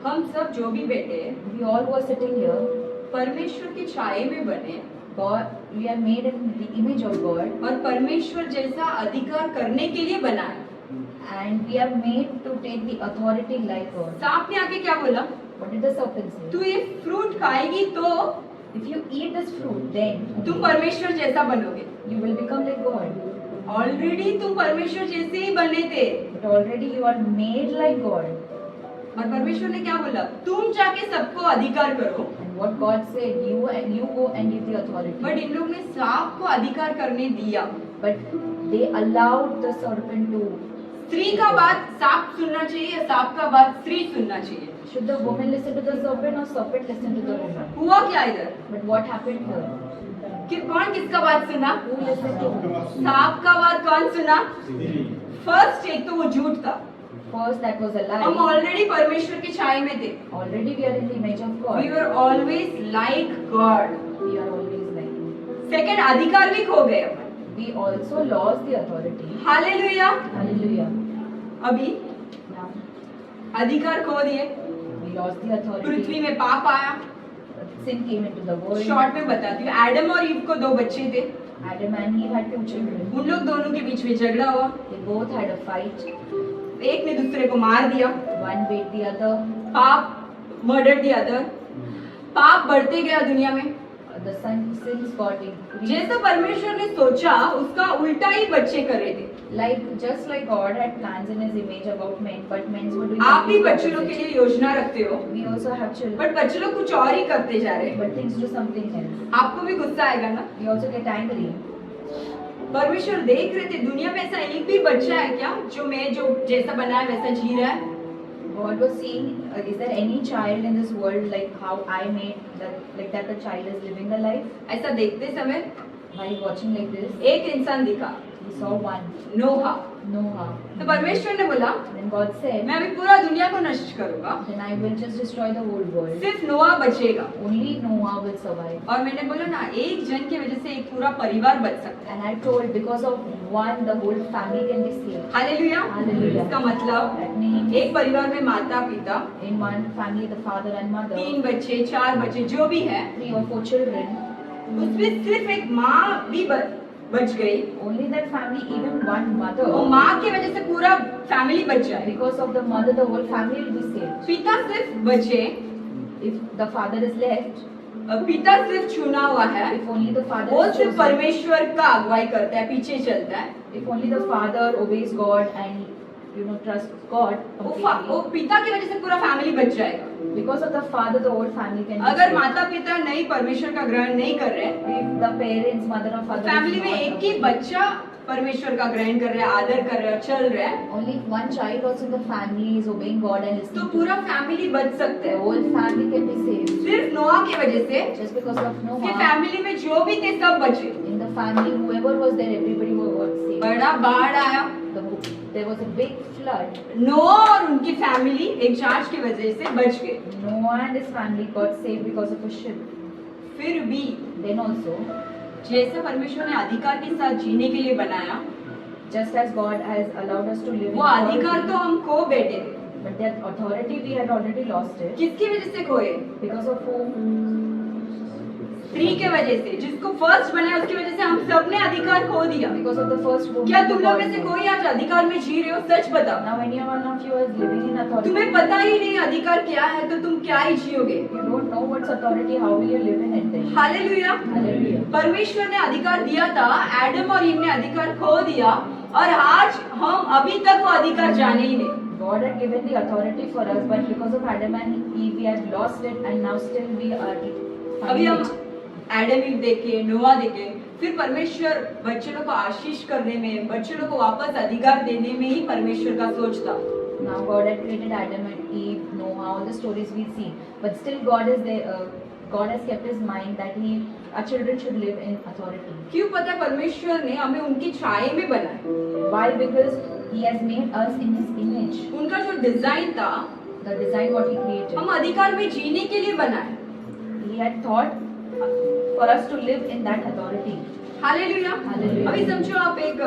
हम सब जो भी बैठे We all who are sitting here, परमेश्वर की छाया में बने God, we are made in the image of God, और परमेश्वर जैसा अधिकार करने के लिए बनाया। and we are made to take the authority like God. सांप ने आके क्या बोला? What did the serpent say? तू ये फ्रूट खाएगी तो If you eat this fruit, then तुम परमेश्वर जैसा बनोगे। you will become like God. Already तुम परमेश्वर जैसे ही बने थे। But already you are made like God. और परमेश्वर ने क्या बोला? तुम जाके सबको अधिकार करो। And what God said, you go and give the authority. But in लोग ने सांप को अधिकार करने दिया। But they allowed the serpent to. स्त्री का बात सांप सुनना चाहिए या सांप का बात स्त्री सुनना चाहिए? Should the woman listen to the serpent or serpent listen to the woman? हुआ क्या इधर? But what happened here? कि कौन किसका बात सुना? Who listened to? सांप का बात कौन सुना? फर्स्ट एक तो वो झूठ था। First, that was a हम lie. ऑलरेडी परमेश्वर की छाया में थे। Already we are in the image of God. We were always like God. We are always like Him. Second, अधिकार भी खो गए अपन। We also lost the authority. Hallelujah. Hallelujah. अभी Now अधिकार खो दिए। we lost the Prithvi authority. में पाप आया। Sin came into the world. Short में बताती हूँ, एडम और ईव को 2 बच्चे थे। Adam and Eve had 2 children. उन लोग दोनों के बीच में झगड़ा हुआ। They both had a fight. एक ने दूसरे को मार दिया। One beat the other. पाप मर्डर द अदर। पाप बढ़ते गया दुनिया में। The sins got increased. जैसा परमेश्वर ने सोचा उसका उल्टा ही बच्चे कर रहे थे। Like just like God had plans in His image about men, but men were doing. आप भी something बच्चों लोग के opposite. लिए योजना रखते हो, We also have children, but बच्चे लोग कुछ और ही करते जा रहे हैं। but things do something else. आपको भी गुस्सा आएगा ना? We also get angry. परमेश्वर देख रहे थे दुनिया में ऐसा एक भी बच्चा है क्या जो जैसा बना है वैसा जी रहा है? God was seeing, is there any child in this world like how I made that, like that the child is living the life? ऐसा देखते समय While watching like this, एक इंसान दिखा, we saw one, Noah. Noah. तो परमेश्वर ने बोला Then God said, मैं अभी पूरा दुनिया को नष्ट करूंगा, then I will just destroy the whole world. सिर्फ नोहा बचेगा। Only Noah will survive. और मैंने बोला ना, एक जन की वजह से एक पूरा परिवार बच सकता है। And I told, because of one, the whole family can be saved. Hallelujah. Hallelujah. इसका मतलब That means एक परिवार में माता पिता, in one family, the father and mother, 3 बच्चे 4 बच्चे जो भी है, 3 or 4 children, उसमें सिर्फ एक माँ भी बच गई। only that family, even one mother, वो माँ की वजह से पूरा फैमिली बच जाए। because of the mother, the whole family will be saved. पिता सिर्फ बचे, If the father is left, पिता सिर्फ चुना हुआ है, if only the father वो is सिर्फ chosen, परमेश्वर का अगुवाई करता है, पीछे चलता है। if only the father obeys God and trusts God वो completely, पिता की वजह से पूरा फैमिली बच जाएगा। because of the father, the whole family can be अगर saved. माता पिता नहीं परमेश्वर का ग्रहण नहीं कर रहे, If the parents, mother or father, family is में not एक ही obeying, बच्चा परमेश्वर का ग्रहण कर रहा है, आदर कर रहा है, चल रहा है, only one child also in the family is obeying God and तो listening to पूरा फैमिली बच सकता the है। whole family can be saved. सिर्फ नोआ की वजह से Just because of कि Noah, फैमिली में जो भी थे सब बचे। in the family, whoever was there, everybody was saved. बड़ा बाढ़ आया, There was a big flood. नोआ और उनकी फैमिली एक जहाज की वजह से बच गए। Noah and his family got saved because of a ship. फिर भी Then also, जैसे परमेश्वर ने अधिकार के साथ जीने के लिए बनाया, just as God has allowed us to live in वो अधिकार तो authority, हम खो बैठे थे। but that authority we had already lost it. किसकी वजह से खोए? Because of whom? स्त्री के वजह से, जिसको फर्स्ट बनाया उसकी वजह से हम सबने अधिकार खो दिया। Because of the first woman. क्या who तुम लोग got में से saved. कोई आज अधिकार में जी रहे हो? सच बताओ। Now any one of you is living in authority. तुम्हें पता ही नहीं अधिकार क्या है तो तुम क्या ही जियोगे? You don't know what's authority, how will you live in it then? Hallelujah. Hallelujah. परमेश्वर ने अधिकार दिया था, एडम और ईव ने अधिकार खो दिया, और आज हम अभी तक वो अधिकार जाने ही नहीं। God had given the authority for us, but because of Adam and Eve, we had lost it, and now still we are अभी finding हम it. एडम ईव देखे, नोआ देखे, फिर परमेश्वर बच्चे लोग को आशीष करने में, बच्चे लोग को वापस अधिकार देने में ही परमेश्वर का सोच था। Now God had created Adam and Eve, Noah, all the stories we see, but still God is there. God has kept His mind that our children should live in authority. क्यों पता है? परमेश्वर ने हमें उनकी छाया में बनाया। Why? Because He has made us in His image. उनका जो डिजाइन था, The design what He created. हम अधिकार में जीने के लिए बनाए। He had thought for us to live in that authority. Hallelujah. Hallelujah. अभी समझो आप एक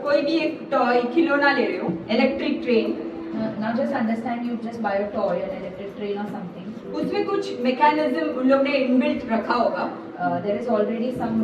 कोई भी एक टॉय खिलौना ले रहे हो, electric train, Now just understand, you just buy a toy, an electric train or something. उसमें कुछ मैकेनिज्म उन लोग ने इनबिल्ट रखा होगा। There is already some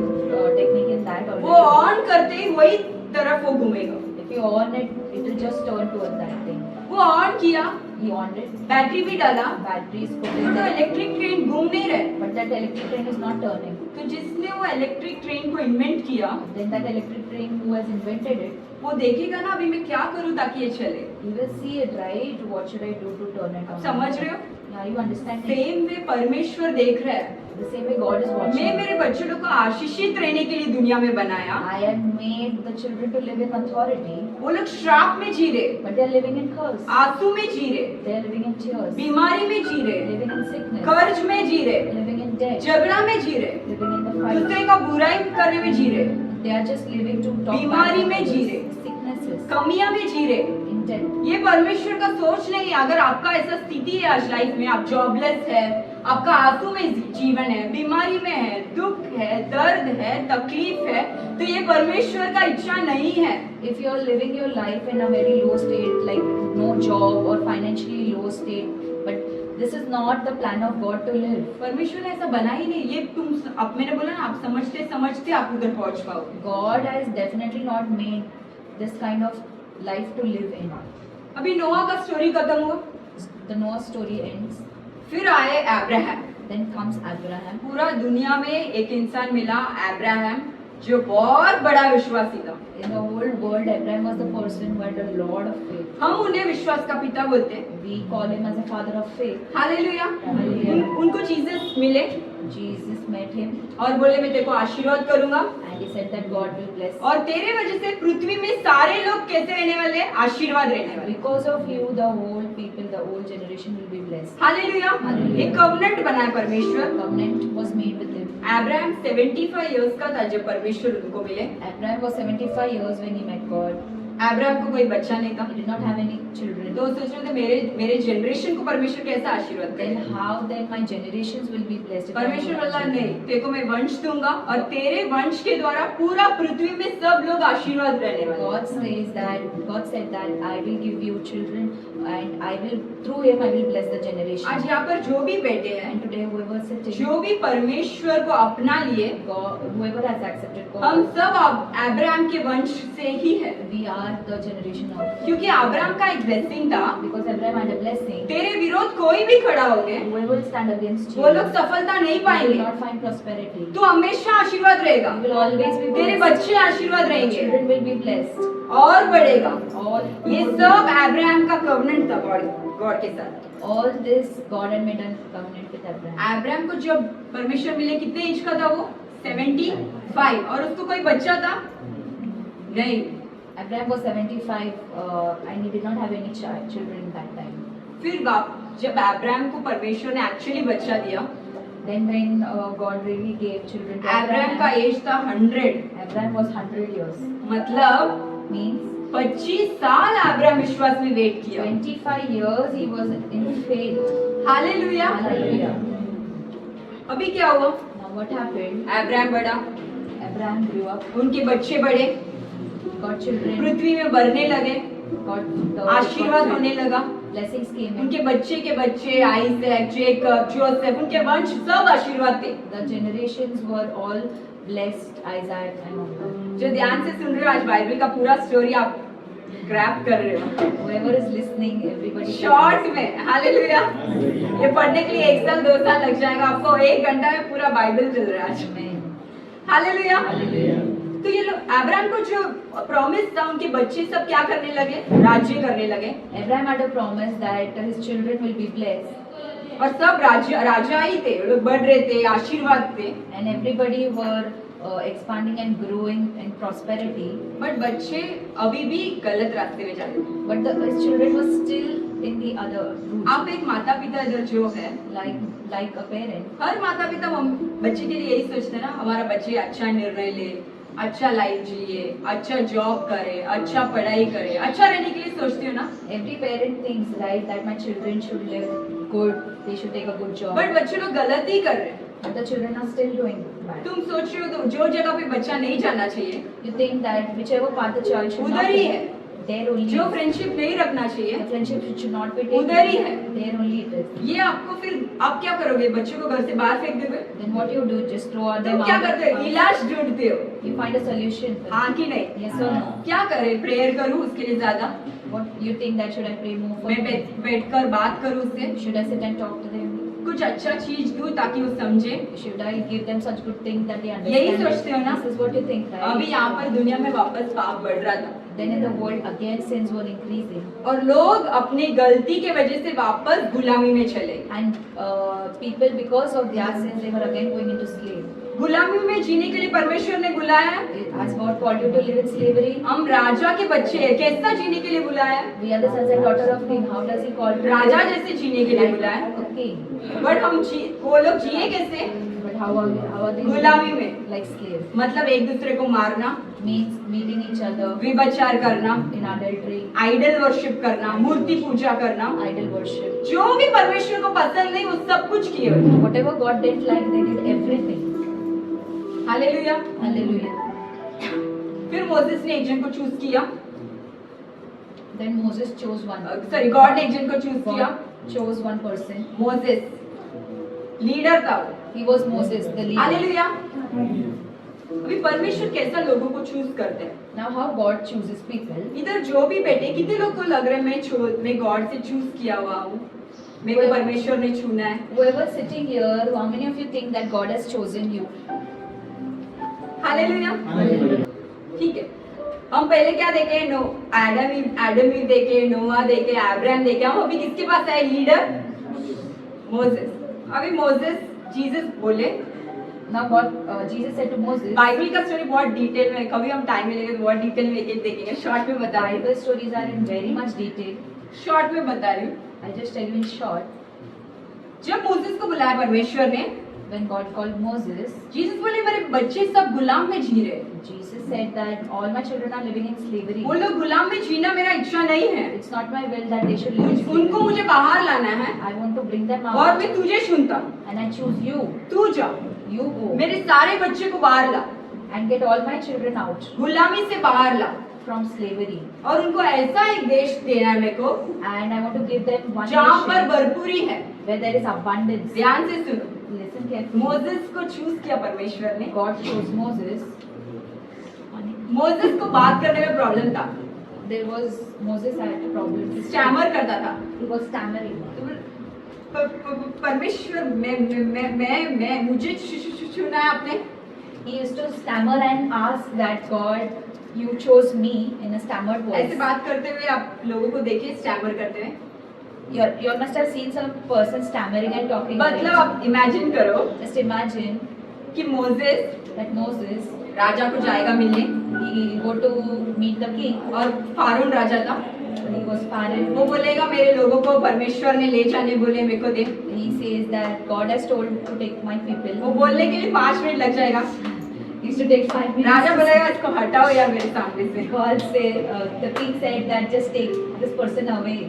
technique in that already. वो ऑन करते ही वही तरफ वो घूमेगा। If you on it, it will just turn towards that thing. वो ऑन किया, He on it, बैटरी भी डाला, batteries put तो in there, इलेक्ट्रिक ट्रेन घूम नहीं रहे। but that electric train is not turning. तो जिसने वो इलेक्ट्रिक ट्रेन को इन्वेंट किया, Then that electric train who has invented it, वो देखेगा ना अभी मैं क्या करूं ताकि ये चले। he will see it, right? What should I do to turn it on? समझ रहे हो? Yeah, you understand it? Same way परमेश्वर देख रहा है। The same way God is मैं watching. मेरे बच्चों लोग को आशीषित रहने के लिए दुनिया में बनाया। I had made the children to live in authority, वो लोग श्राप में जी रहे, but they are living in curse. आंसू में जी रहे, They are living in tears, बीमारी में जी रहे, living in sickness, कर्ज में जी रहे, living in debt, झगड़ा में जी रहे, living in the fight. दूसरे का बुराई करने में जी रहे, They are just living to talk बीमारी bad में about जी others, रहे। sicknesses, कमियां में जी रहे। in debt. ये परमेश्वर का सोच नहीं है। अगर आपका ऐसा स्थिति है आज लाइफ में, आप जॉबलेस है, आपका आंसू में जीवन है, बीमारी में है, दुख है, दर्द है, तकलीफ है, तो ये परमेश्वर का इच्छा नहीं है। If you are living your life in a very low state, like no job or financially low state, but this is not the plan of God to live. परमेश्वर ने ऐसा बना ही नहीं। ये अब मैंने बोला ना, आप समझते समझते आप उधर पहुंच पाओगे। God has definitely not made this kind of life to live in. अभी नोआ का स्टोरी खत्म हुआ, The Noah story ends. फिर आए अब्राहम। Then comes Abraham. पूरा दुनिया में एक इंसान मिला, अब्राहम, जो बहुत बड़ा विश्वासी था। In the whole world, Abraham was the person who had a lot of faith. हम उन्हें विश्वास का पिता बोलते हैं। We call him as a father of faith. Hallelujah. Hallelujah. उनको जीसस मिले Jesus met him और बोले मैं तेरे को आशीर्वाद करूंगा and he said that God will bless. और तेरे वजह से पृथ्वी में सारे लोग कैसे रहने वाले हैं? आशीर्वाद रहने वाले। Because of you, the whole people, the whole generation will be blessed. Hallelujah. Hallelujah. एक कवनेंट बनाया परमेश्वर। Covenant was made with him. Abraham 75 years का था जब परमेश्वर उनको मिले। Abraham was 75 years when he met God. Abraham को कोई बच्चा नहीं था, He did not have any children. तो सोच रहे थे मेरे जनरेशन को परमेश्वर कैसा आशीर्वाद Then करे। how then my generations will be blessed? if I परमेश्वर don't have बोला नहीं, children? तेरे को मैं वंश दूंगा और तेरे वंश के द्वारा पूरा पृथ्वी में सब लोग आशीर्वाद रहने वाले। God said that I will give you children and I will through him I will bless the generation. आज यहाँ पर जो भी बैठे हैं, And today whoever sitting, जो भी परमेश्वर को अपना लिए, God, whoever has accepted हम God, सब अब्राहम के वंश से ही है। we are the generation of. क्योंकि अब्राहम का एक ब्लेसिंग था, Because Abraham had a blessing. तेरे विरोध कोई भी खड़ा हो गए, Whoever will stand against you, वो लोग सफलता नहीं you will पाएंगे। not find prosperity. तू हमेशा आशीर्वाद रहेगा, You will always be तेरे blessed. बच्चे आशीर्वाद Your रहेंगे children will be blessed. और बढ़ेगा। All ये सब अब्राहम का कवनेंट था गॉड के साथ। all this God had made a covenant with Abraham. Abraham को जब परमेश्वर मिले, कितने इंच का था वो? 75। और उसको कोई बच्चा था नहीं। Abraham was 75 and he did not have any children in that time. फिर जब अब्राहम को परमेश्वर ने एक्चुअली बच्चा दिया, Then when God really gave children to Abraham का एज था 100। Abraham was 100 years. मतलब Means 25 साल अब्राहम विश्वास में वेट किया। 25 years he was in faith. Hallelujah. Hallelujah. अभी क्या हुआ? Now what happened? अब्राहम बढ़ा, Abraham grew up, उनके बच्चे बढ़े, got children, पृथ्वी में बढ़ने लगे, got the आशीर्वाद होने लगा। blessings came in. उनके बच्चे के बच्चे, आइजैक, जेकब, जोसेफ, उनके वंश सब आशीर्वाद थे। The generations were all blessed, Isaac and all that. जो ध्यान से सुन रहे हो आज बाइबल का पूरा स्टोरी आप ग्रैब कर रहे हो Whoever is listening, everybody. Short में। हालेलुया। ये पढ़ने के लिए 1 साल 2 साल लग जाएगा आपको, 1 घंटा में पूरा बाइबल चल रहा है आज। Amen. हालेलुया। Hallelujah. तो ये लोग अब्राहम को जो प्रॉमिस था उनके बच्चे सब क्या करने लगे, राज्य करने लगे Abraham had a promise that his children will be blessed, और सब राजा ही थे, वो लोग बढ़ रहे थे, आशीर्वाद थे, and everybody were expanding and growing in prosperity. But बच्चे अभी भी गलत रास्ते में जाते थे। But his children were still in the other route. आप एक माता पिता इधर जो है, Like a parent, हर माता पिता बच्चे के लिए यही सोचते हैं ना, हमारा बच्चे अच्छा निर्णय ले, अच्छा लाइफ जिए, अच्छा जॉब करे, अच्छा पढ़ाई करे, अच्छा रहने के लिए सोचते हो ना। every parent thinks, right, that my children should live good, they should take a good job. But बच्चे लोग गलत ही कर रहे हैं। But the children are still doing bad. तुम सोच रहे हो तो जो जगह पे बच्चा नहीं जाना चाहिए You think that whichever path the child should not उधर ही take, है, there only जो is. फ्रेंडशिप नहीं रखना चाहिए The friendship should not be taken, उधर ही है। there only it is. ये आपको फिर आप क्या करोगे, बच्चों को घर से बाहर फेंक दोगे? Then what you do, just throw out them तुम क्या out. करते हो, इलाज ढूंढते हो, You find a solution. हाँ कि नहीं? Yes or no? क्या करे, प्रेयर करूँ उसके लिए ज्यादा, What you think that should I pray more for? मैं बैठकर बात करूँ उससे, Should I sit and talk to them? कुछ अच्छा चीज दूँ ताकि वो समझे। Should I give them such good things that they यही understand? सोचते हो ना? This is what you think, right? अभी यहाँ पर दुनिया में वापस पाप बढ़ रहा था Then in the world again sins were increasing, और लोग अपनी गलती के वजह से वापस गुलामी में चले गए। and people, because of their sins, they were again going into slave. गुलामी में जीने के लिए परमेश्वर ने बुलाया है। Has God called you to live in slavery? हम राजा के बच्चे हैं, कैसा जीने के लिए बुलाया है? We are the sons and daughter of King. How does He call you? to Raja live? जैसे जीने के लिए बुलाया है। Like a king. बट हम वो लोग जिए कैसे? But how are they? गुलामी में, Like slaves. मतलब एक दूसरे को मारना, Means meeting each other विभचार करना, in adultery, आइडल वर्शिप करना, मूर्ति पूजा करना, idol worship. जो भी परमेश्वर को पसंद नहीं वो सब कुछ किए हुए। Whatever God didn't like, they did everything. Hallelujah. Hallelujah. फिर मोसेस ने एक जन को चूज किया, Then Moses chose one. Sorry God ने एक जन को चूज किया। God chose one person. Moses leader था वो। He was Moses, the leader. Hallelujah. अभी परमेश्वर कैसा लोगों को चूज करते हैं? Now how God chooses people. इधर जो भी बैठे, कितने लोग को लग रहा है मैं गॉड से चूज किया हुआ हूँ, मेरे को परमेश्वर ने चुना है? Whoever sitting here, how many of you think that God has chosen you? Hallelujah. ठीक है, हम पहले क्या देखे? एडम ईव देखे, नोआ देखे, अब्राहम देखे। हम अभी किसके पास आए? Leader Moses. अभी मोसेस जीसस बोले, Now what Jesus said to Moses. Bible का स्टोरी बहुत डिटेल में, कभी हम टाइम मिलेगा तो बहुत डिटेल में एक देखेंगे। शॉर्ट में बता रही Bible stories are in very much detail. हूँ, शॉर्ट में बता रही हूँ। I'll just tell you in short. जब मोसेस को बुलाया परमेश्वर ने, When God called Moses, Jesus बोले मेरे बच्चे सब गुलाम में जी रहे, Jesus said that all my children are living in slavery. वो लोग गुलाम में जीना मेरा इच्छा नहीं है, It's not my will that they should live in उनको slavery. मुझे बाहर लाना है I want to bring them और out. मैं तुझे चुनता, And I choose you. तू जा, You go. मेरे सारे बच्चे को बाहर ला, And get all my children out गुलामी से बाहर ला, from slavery. और उनको ऐसा एक देश देना है मेरे को And I want to give them one जहाँ पर nation भरपूरी है। where there is abundance. ध्यान से सुनो, Listen carefully. मोसेस को चूज किया परमेश्वर ने। God chose Moses. मोसेस को बात करने में प्रॉब्लम था, There was Moses had a problem. Stammer करता था। He was stammering. परमेश्वर मैं मुझे चुना है आपने। He used to stammer and ask that God, you chose me in a stammered ऐसे voice. बात करते हुए आप लोगों को देखिए स्टैमर करते हुए। You all must have seen some person stammering and talking. मतलब आप इमेजिन करो Just imagine कि मोसेस that Moses, राजा को जाएगा मिलने, he go to meet the king. और फारून राजा था, He was Pharaoh. वो बोलेगा मेरे लोगों को परमेश्वर ने ले जाने बोले मेरे को दे। He says that God has told to take my people. वो बोलने के लिए 5 मिनट लग जाएगा। He used to take 5 minutes. राजा बोलेगा इसको हटाओ यार मेरे सामने से। God said, the king said that just take this person away.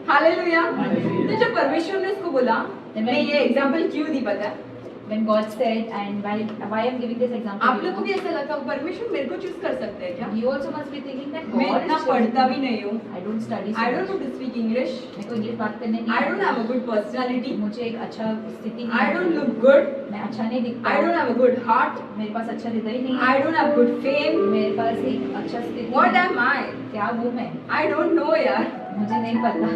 Hallelujah. तो जब परमेश्वर ने उसको बोला, मैं ये एग्जांपल क्यों दी पता है? When God said, and why I'm giving this example. आप लोग को भी ऐसा लगता है परमेश्वर मेरे को चूज कर सकते हैं क्या? You also must be thinking that मैं God इतना is पढ़ता भी नहीं हूँ। I don't study so I don't much. know to speak English. मेरे को इंग्लिश बात करने नहीं I don't have a good personality. मुझे एक अच्छा स्थिति I नहीं don't look good. मैं अच्छा नहीं दिखता I don't have a good heart. मेरे पास अच्छा हृदय नहीं I don't have good fame. मेरे पास एक अच्छा स्थिति What नहीं। am I? क्या हूँ मैं? I don't know यार। मुझे नहीं पता।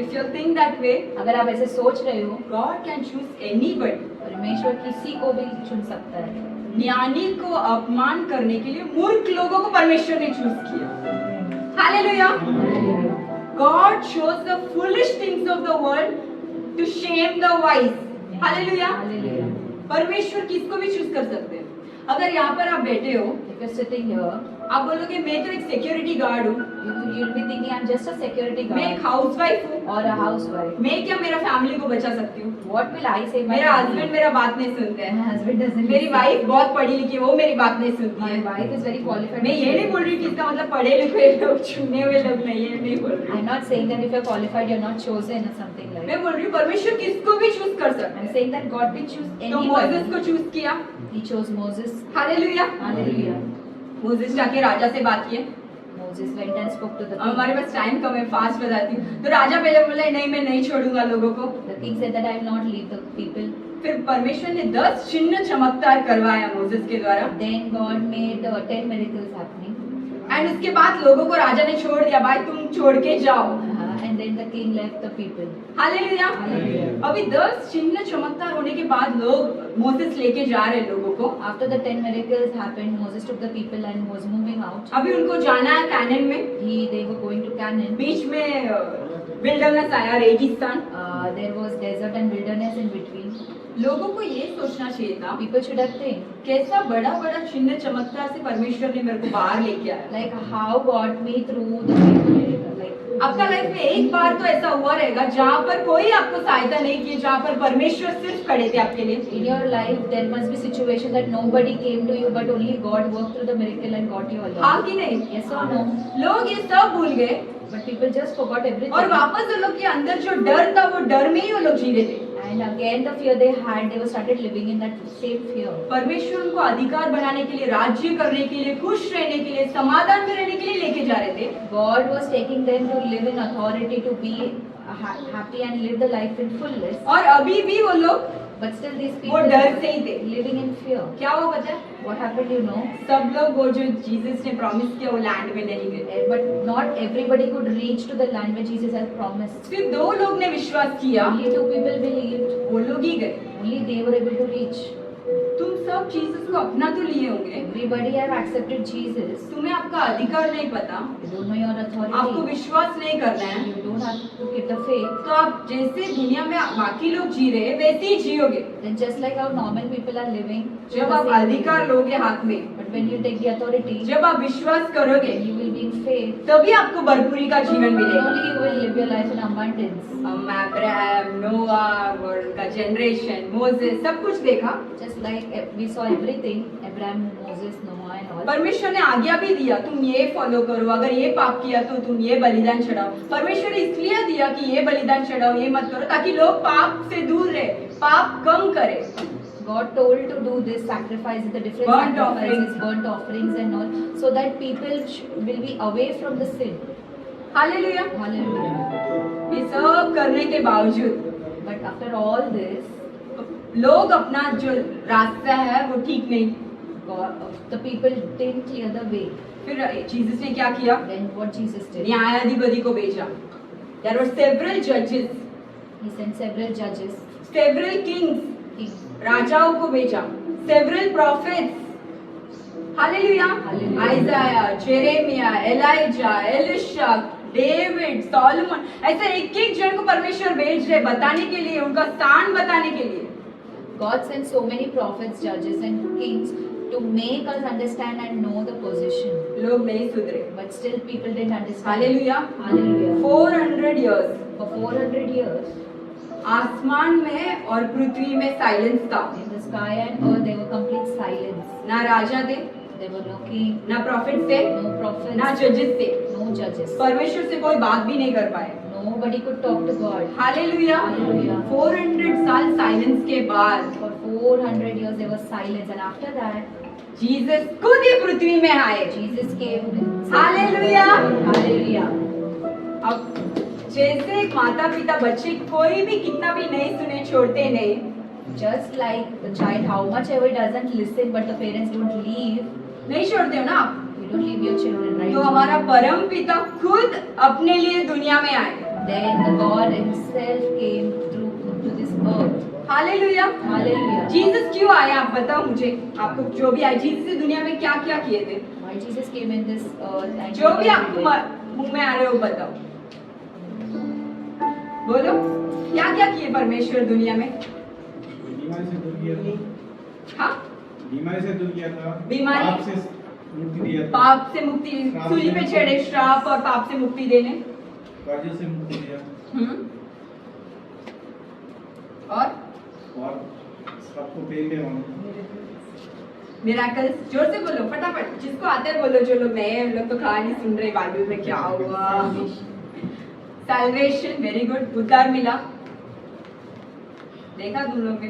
If you think that way, अगर आप ऐसे सोच रहे हो, God can choose anybody. परमेश्वर किसी को भी चुन सकता है। ज्ञानी को अपमान करने के लिए मूर्ख लोगों को परमेश्वर ने चूज किया। Hallelujah. God chose the foolish things of the world to shame the wise. Hallelujah. परमेश्वर किसको भी चूज कर सकते हैं। अगर यहाँ पर आप बैठे हो, If you're sitting here, आप बोलोगे मैं तो एक सिक्योरिटी गार्ड हूँ, you'll be thinking I'm just a security मैं एक guard हाउसवाइफ हूँ, or a housewife. मैं क्या मेरा फैमिली को बचा सकती हूँ। What will I say? My मेरा family? हस्बैंड मेरा बात नहीं सुनते हैं, My husband doesn't. मेरी listen. वाइफ बहुत पढ़ी लिखी है, वो मेरी बात नहीं सुनती My है। wife is very qualified. मैं ये नहीं बोल रही कि इसका मतलब पढ़े लिखे लोग चुने हुए लोग नहीं है, नहीं बोल रही। I'm not saying that if you're qualified, you're not chosen or something like मैं that. बोल रही हूँ परमेश्वर किसको भी चूज कर सकते I'm हैं। saying that God will choose तो मोसेस anybody. को चूज किया। He chose Moses. Hallelujah. Hallelujah. Moses जाके राजा से बात किए। Moses went and spoke to the अब हमारे king. पास टाइम कम है, फास्ट बताती हूँ। तो राजा पहले बोला नहीं मैं नहीं छोड़ूंगा लोगों को। The king said that I will not leave the people. फिर परमेश्वर ने 10 चिन्ह चमत्कार करवाया मोसेस के द्वारा। Then God made 10 miracles happening. And उसके बाद लोगों को राजा ने छोड़ दिया, भाई तुम छोड़ के जाओ। And then the king left the people. Hallelujah. Hallelujah. अभी 10 चिन्ह चमत्कार होने के बाद लोग मोसेस लेके जा रहे हैं लोगों को। After the 10 miracles happened, Moses took the people and was moving out. अभी उनको जाना है कैनन में। They were going to Canaan. बीच में विल्डरनेस आया, रेगिस्तान। There was desert and wilderness in between. लोगों को ये सोचना चाहिए था People should have think कैसा बड़ा बड़ा चिन्ह चमत्कार से परमेश्वर ने मेरे को बाहर लेके आया। like how got me through the miracle. Like आपका लाइफ में एक बार तो ऐसा हुआ रहेगा जहाँ पर कोई आपको सहायता नहीं की, जहाँ पर परमेश्वर सिर्फ खड़े थे आपके लिए। in your life there must be situation that nobody came to you but only God worked through the miracle and got you along. हाँ कि नहीं? Yes or no? लोग ये सब भूल गए But people just forgot everything. और वापस वो लोग के अंदर जो डर था वो डर में ही वो लोग जी रहे थे। And again the fear they had, they were started living in that same fear. परमेश्वर उनको अधिकार बनाने के लिए, राज्य करने के लिए, खुश रहने के लिए, समाधान में रहने के लिए लेके जा रहे थे। God was taking them to live in authority, to be happy and live the life in fullness. और अभी भी वो लोग But still these वो people डर से ही थे। living in fear. क्या हुआ पता है? What happened, you know? सब लोग वो जो जीसस ने प्रॉमिस किया वो लैंड में नहीं गए। But not everybody could reach to the land where Jesus has promised. सिर्फ 2 लोग ने विश्वास किया, Only 2 people believed. वो लोग ही गए। Only they were able to reach. तुम सब जीसस को अपना तो लिए होंगे, Everybody have accepted Jesus. तुम्हें आपका अधिकार नहीं पता, You don't know your आपको authority. विश्वास नहीं करना है, You don't have to keep the faith. तो आप जैसे दुनिया में बाकी लोग जी रहे हैं वैसे ही जियोगे। Then just like how normal people are living. जब आप अधिकार लोगे हाथ में, But when you take the authority, जब आप विश्वास करोगे, you will be in faith. तभी आपको भरपूरी का जीवन Then मिलेगा। only you will live your life in abundance. हम अब्राहम, नोआह और उनका जनरेशन, मोसेस सब कुछ देखा। Just like we saw everything, Abraham, Moses, Noah and all. परमेश्वर ने आज्ञा भी दिया, तुम ये फॉलो करो, अगर ये पाप किया तो तुम ये बलिदान चढ़ाओ। परमेश्वर ने इसलिए दिया कि ये बलिदान चढ़ाओ, ये मत करो, ताकि लोग पाप से दूर रहे, पाप कम करे। God told to do this sacrifice, the different Burnt sacrifices, burnt offerings and all, so that people will be away from the sin. Hallelujah. Hallelujah. ये सब करने के बावजूद But after all this, लोग अपना जो रास्ता है वो ठीक नहीं। the people didn't clear the way. फिर जीसस ने क्या किया? Then what Jesus did? न्यायाधिपति को भेजा। There were several judges, He sent several judges, several kings, kings. राजाओं को भेजा, several prophets, hallelujah, Hallelujah. आइजाया, Jeremiah, ELISA, Elisha, David, Solomon, ऐसे एक एक जन को परमेश्वर भेज रहे बताने के लिए, उनका स्थान बताने के लिए। God sent so many prophets, judges and kings to make us understand and know the position. लोग नहीं सुधरे। But still people didn't understand. Hallelujah. Hallelujah. 400 years For 400 years, आसमान में और पृथ्वी में साइलेंस था। in the sky and earth there were complete silence. ना राजा थे, There were no king, ना प्रॉफिट थे, no prophets, ना जजेस थे। no judges. परमेश्वर से कोई बात भी नहीं कर पाए। Nobody could talk to God. Hallelujah. Hallelujah. 400 साल साइलेंस के बाद For 400 years there was silence, and after that Jesus खुद ही पृथ्वी में आए। Jesus came. हालेलुया। Hallelujah. अब जैसे एक माता पिता बच्चे कोई भी कितना भी नहीं सुने छोड़ते नहीं, Just like the child, how much ever doesn't listen, but the parents don't leave. नहीं छोड़ते हो ना आप? You don't leave your children, right? तो हमारा परम पिता खुद अपने लिए दुनिया में आए। Then the God Himself came through to this earth. Hallelujah. Hallelujah. Jesus क्यों आए आप बताओ मुझे, आपको जो भी आए जीसस ने दुनिया में क्या क्या किए थे, Why Jesus came in this earth and जो he भी came आपको to live. मुंह में आ रहे हो बताओ, बोलो क्या क्या किए परमेश्वर दुनिया में। बीमारी से दूर किया था, हाँ, बीमारी से दूर किया था, बीमारी? पाप से मुक्ति दिया था, पाप से मुक्ति, सूली पे चढ़े श्राप और पाप से मुक्ति देने। कर्ज से मुक्ति दिया और सबको फेल के मिराकल्स, जोर से बोलो फटाफट, जिसको आते हैं बोलो, जो लोग नए हैं लोग तो कहानी सुन रहे बाइबल में क्या हुआ। सैल्वेशन, वेरी गुड, उद्धार मिला, देखा तुम लोग ने,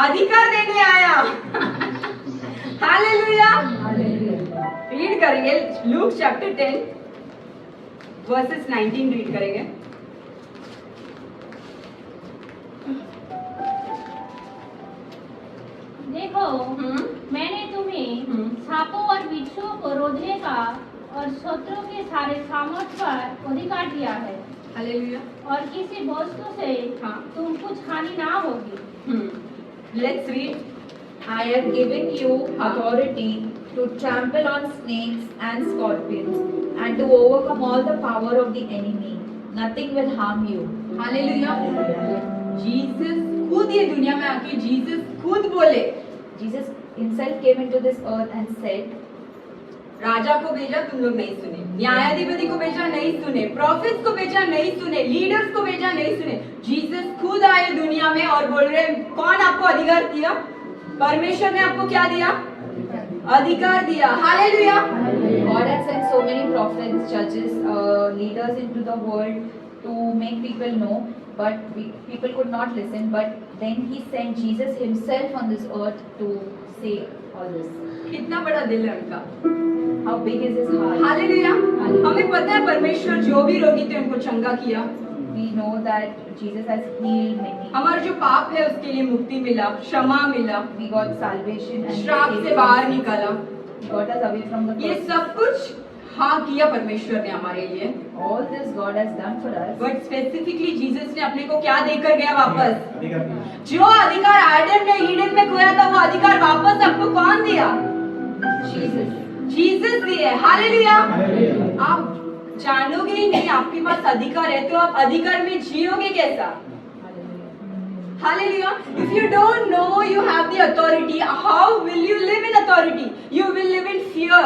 अधिकार देने आया। हालेलुया। Hallelujah. रीड करेंगे लूक चैप्टर 10 वर्सेस 19 रीड करेंगे। देखो मैंने तुम्हें सांपों और बिच्छुओं को रोकने का और शत्रुओं के सारे सामर्थ पर अधिकार दिया है, हालेलुया। और किसी वस्तु से हाँ। तुम कुछ हानि ना होगी। Let's read. I have given you authority to trample on snakes and scorpions and to overcome all the power of the enemy. Nothing will harm you. Hallelujah. Jesus खुद ये दुनिया में आके जीसस खुद बोले, Jesus himself came into this earth and said, राजा को भेजा तुम लोग नहीं सुने, न्यायाधिपति को भेजा नहीं सुने, प्रॉफिट्स को भेजा नहीं सुने, लीडर्स को भेजा नहीं सुने, जीसस खुद आए दुनिया में और बोल रहे कौन आपको अधिकार दिया, परमेश्वर ने आपको क्या दिया, अधिकार दिया। Hallelujah. God had sent so many prophets, judges, leaders into the world to make people know, but people could not listen. But then He sent Jesus Himself on this earth to say all this. कितना बड़ा दिल है उनका। How big is His heart? Hallelujah. हमें पता है परमेश्वर जो भी रोगी थे उनको चंगा किया, We know that Jesus has healed many. हमारा जो पाप है उसके लिए मुक्ति मिला, क्षमा मिला, We got salvation and श्राप saved से बाहर us. निकाला, He got us away from the ये curse. सब कुछ हाँ किया परमेश्वर ने हमारे लिए। All this God has done for us. But specifically Jesus ने अपने को क्या देकर गया वापस, अधिकार दिया। जो अधिकार आदम ने ईडन में खोया था वो अधिकार वापस आपको कौन दिया, Jesus. जीसस दिए। हालेलुया। हालेलुया। आप जानोगे ही नहीं आपके पास अधिकार है तो आप अधिकार में जियोगे कैसा। Hallelujah. If you don't know you have the authority, how will you live in authority? You will live in fear.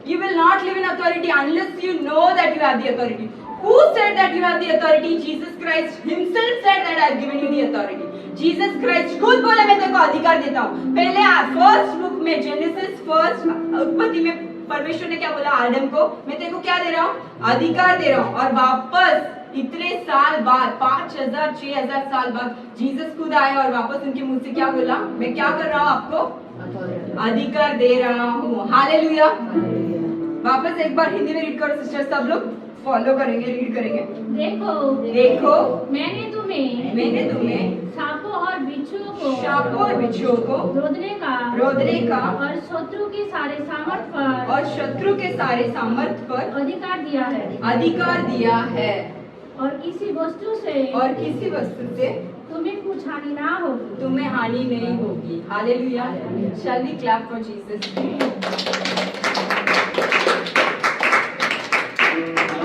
You will not live in authority unless you know that you have the authority. Who said that you have the authority? Jesus Christ himself said that I have given you the authority. Jesus Christ खुद बोले मैं तेरे को अधिकार देता हूँ। पहले फर्स्ट बुक में जेनेसिस फर्स्ट उत्पत्ति में परमेश्वर ने क्या बोला आदम को, मैं तेरे को क्या दे रहा हूँ, अधिकार दे रहा हूँ। और वापस इतने साल बाद 5000 6000 साल बाद जीसस खुद आए और वापस उनके मुंह से क्या बोला, मैं क्या कर रहा हूँ, आपको अधिकार दे रहा हूँ। हालेलुया। वापस एक बार हिंदी में रीड करो सिस्टर, सब लोग फॉलो करेंगे, रीड करेंगे। देखो मैंने तुम्हें सांपों और बिच्छुओं को रोदने का और शत्रु के सारे सामर्थ पर अधिकार दिया है, और किसी वस्तु से तुम्हें कुछ हानि ना होगी। तुम्हें हानि नहीं होगी। Hallelujah. Shall we clap for Jesus.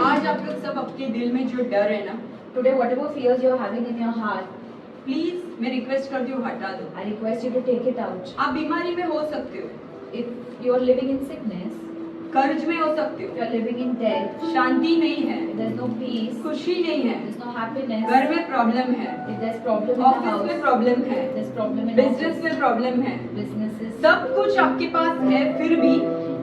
आज आप लोग सब अपने दिल में जो डर है ना, Today, whatever fears you are having in your heart, please मैं रिक्वेस्ट करती हूँ हटा दो। I request you to take it out. आप बीमारी में हो सकते हो, If you are living in sickness, कर्ज में हो सकते if हो, you are living in debt, शांति नहीं है, if there's no peace, खुशी नहीं है, there's no happiness, घर में प्रॉब्लम है, if there's problem in the office में house, प्रॉब्लम है, if there's problem in business office, में प्रॉब्लम है, businesses, सब कुछ आपके पास है, फिर भी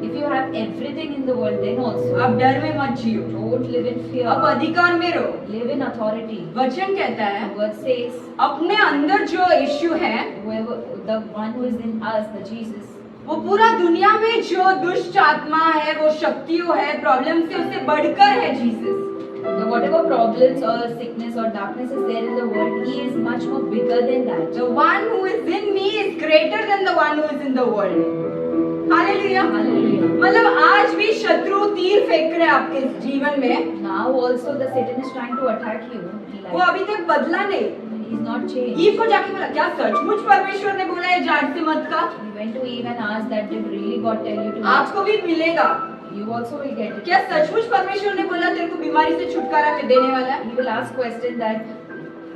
if you have everything in the world, then also आप डर में मत जियो, don't live in fear. आप अधिकार में रहो। Live in authority. वचन कहता The है word says, अपने अंदर जो इश्यू है whoever the one who is in us, the Jesus, वो पूरा दुनिया में जो दुष्ट आत्मा है, वो शक्तियों है, प्रॉब्लम से उससे बढ़कर है Jesus. the whatever problems or sickness or darkness is there in the world, He is much more bigger than that. The one who is in me is greater than the one who is in the world. Hallelujah. Hallelujah. मतलब आज भी शत्रु तीर फेंक रहे हैं आपके जीवन में, Now also the Satan is trying to attack you. वो अभी तक बदला नहीं, he's not changed. ईव को जाके बोला क्या सचमुच परमेश्वर ने बोला है झाड़ से मत खा? He went to Eve and asked that did really God tell you to eat? आपको भी मिलेगा। You also will get it. क्या सचमुच परमेश्वर ने बोला तेरे को बीमारी से छुटकारा देने वाला है? He will ask question that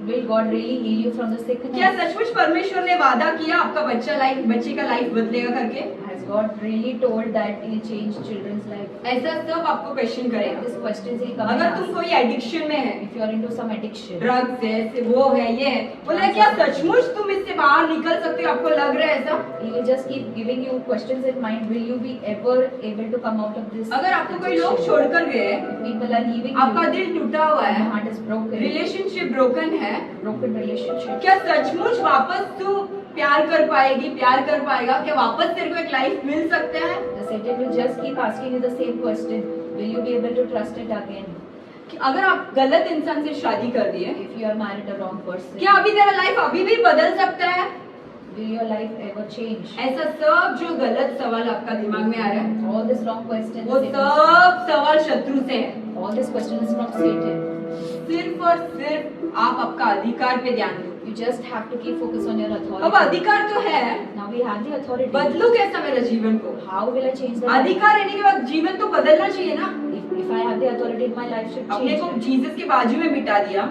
will God really heal you from the sickness? क्या सचमुच परमेश्वर ने वादा किया आपका बच्चे का लाइफ बदलेगा करके? Has God really told that He'll change children's life? ऐसा सब आपको क्वेश्चन करेगा। This questions He'll come and अगर तुम ask. कोई एडिक्शन में है, If you are into some addiction, drugs है, से वो है, ये है, बोला क्या सचमुच तुम इससे बाहर निकल सकते हो? आपको लग रहा है ऐसा? He will just keep giving you questions in mind. Will you be ever able to come out of this? अगर आपको कोई लोग addiction? छोड़कर गए, If people are leaving आपका you, दिल टूटा हुआ your है, heart is broken, relationship broken है, broken relationship. क्या सचमुच वापस तू प्यार कर पाएगी, प्यार कर पाएगा? क्या वापस तेरे को एक लाइफ मिल सकता है? The Satan will just keep asking you the same question. Will you be able to trust it again? कि अगर आप गलत इंसान से शादी कर दिए, If you are married a wrong person, क्या अभी तेरा लाइफ अभी भी बदल सकता है? will your life ever change? ऐसा सब जो गलत सवाल आपका दिमाग में आ रहा है, All this wrong question, वो सब सवाल शत्रु से है। all this question is from Satan. सिर्फ और सिर्फ आप आपका अधिकार पे ध्यान दो। You just have to keep focus on your अब authority. अधिकार तो है, Now we have the authority. बदलू कैसा मेरे जीवन को? How will I change the life? अधिकार रहने के बाद जीवन तो बदलना चाहिए ना। If I have the authority, my life should अपने change. को जीसस के बाजू में बिठा दिया,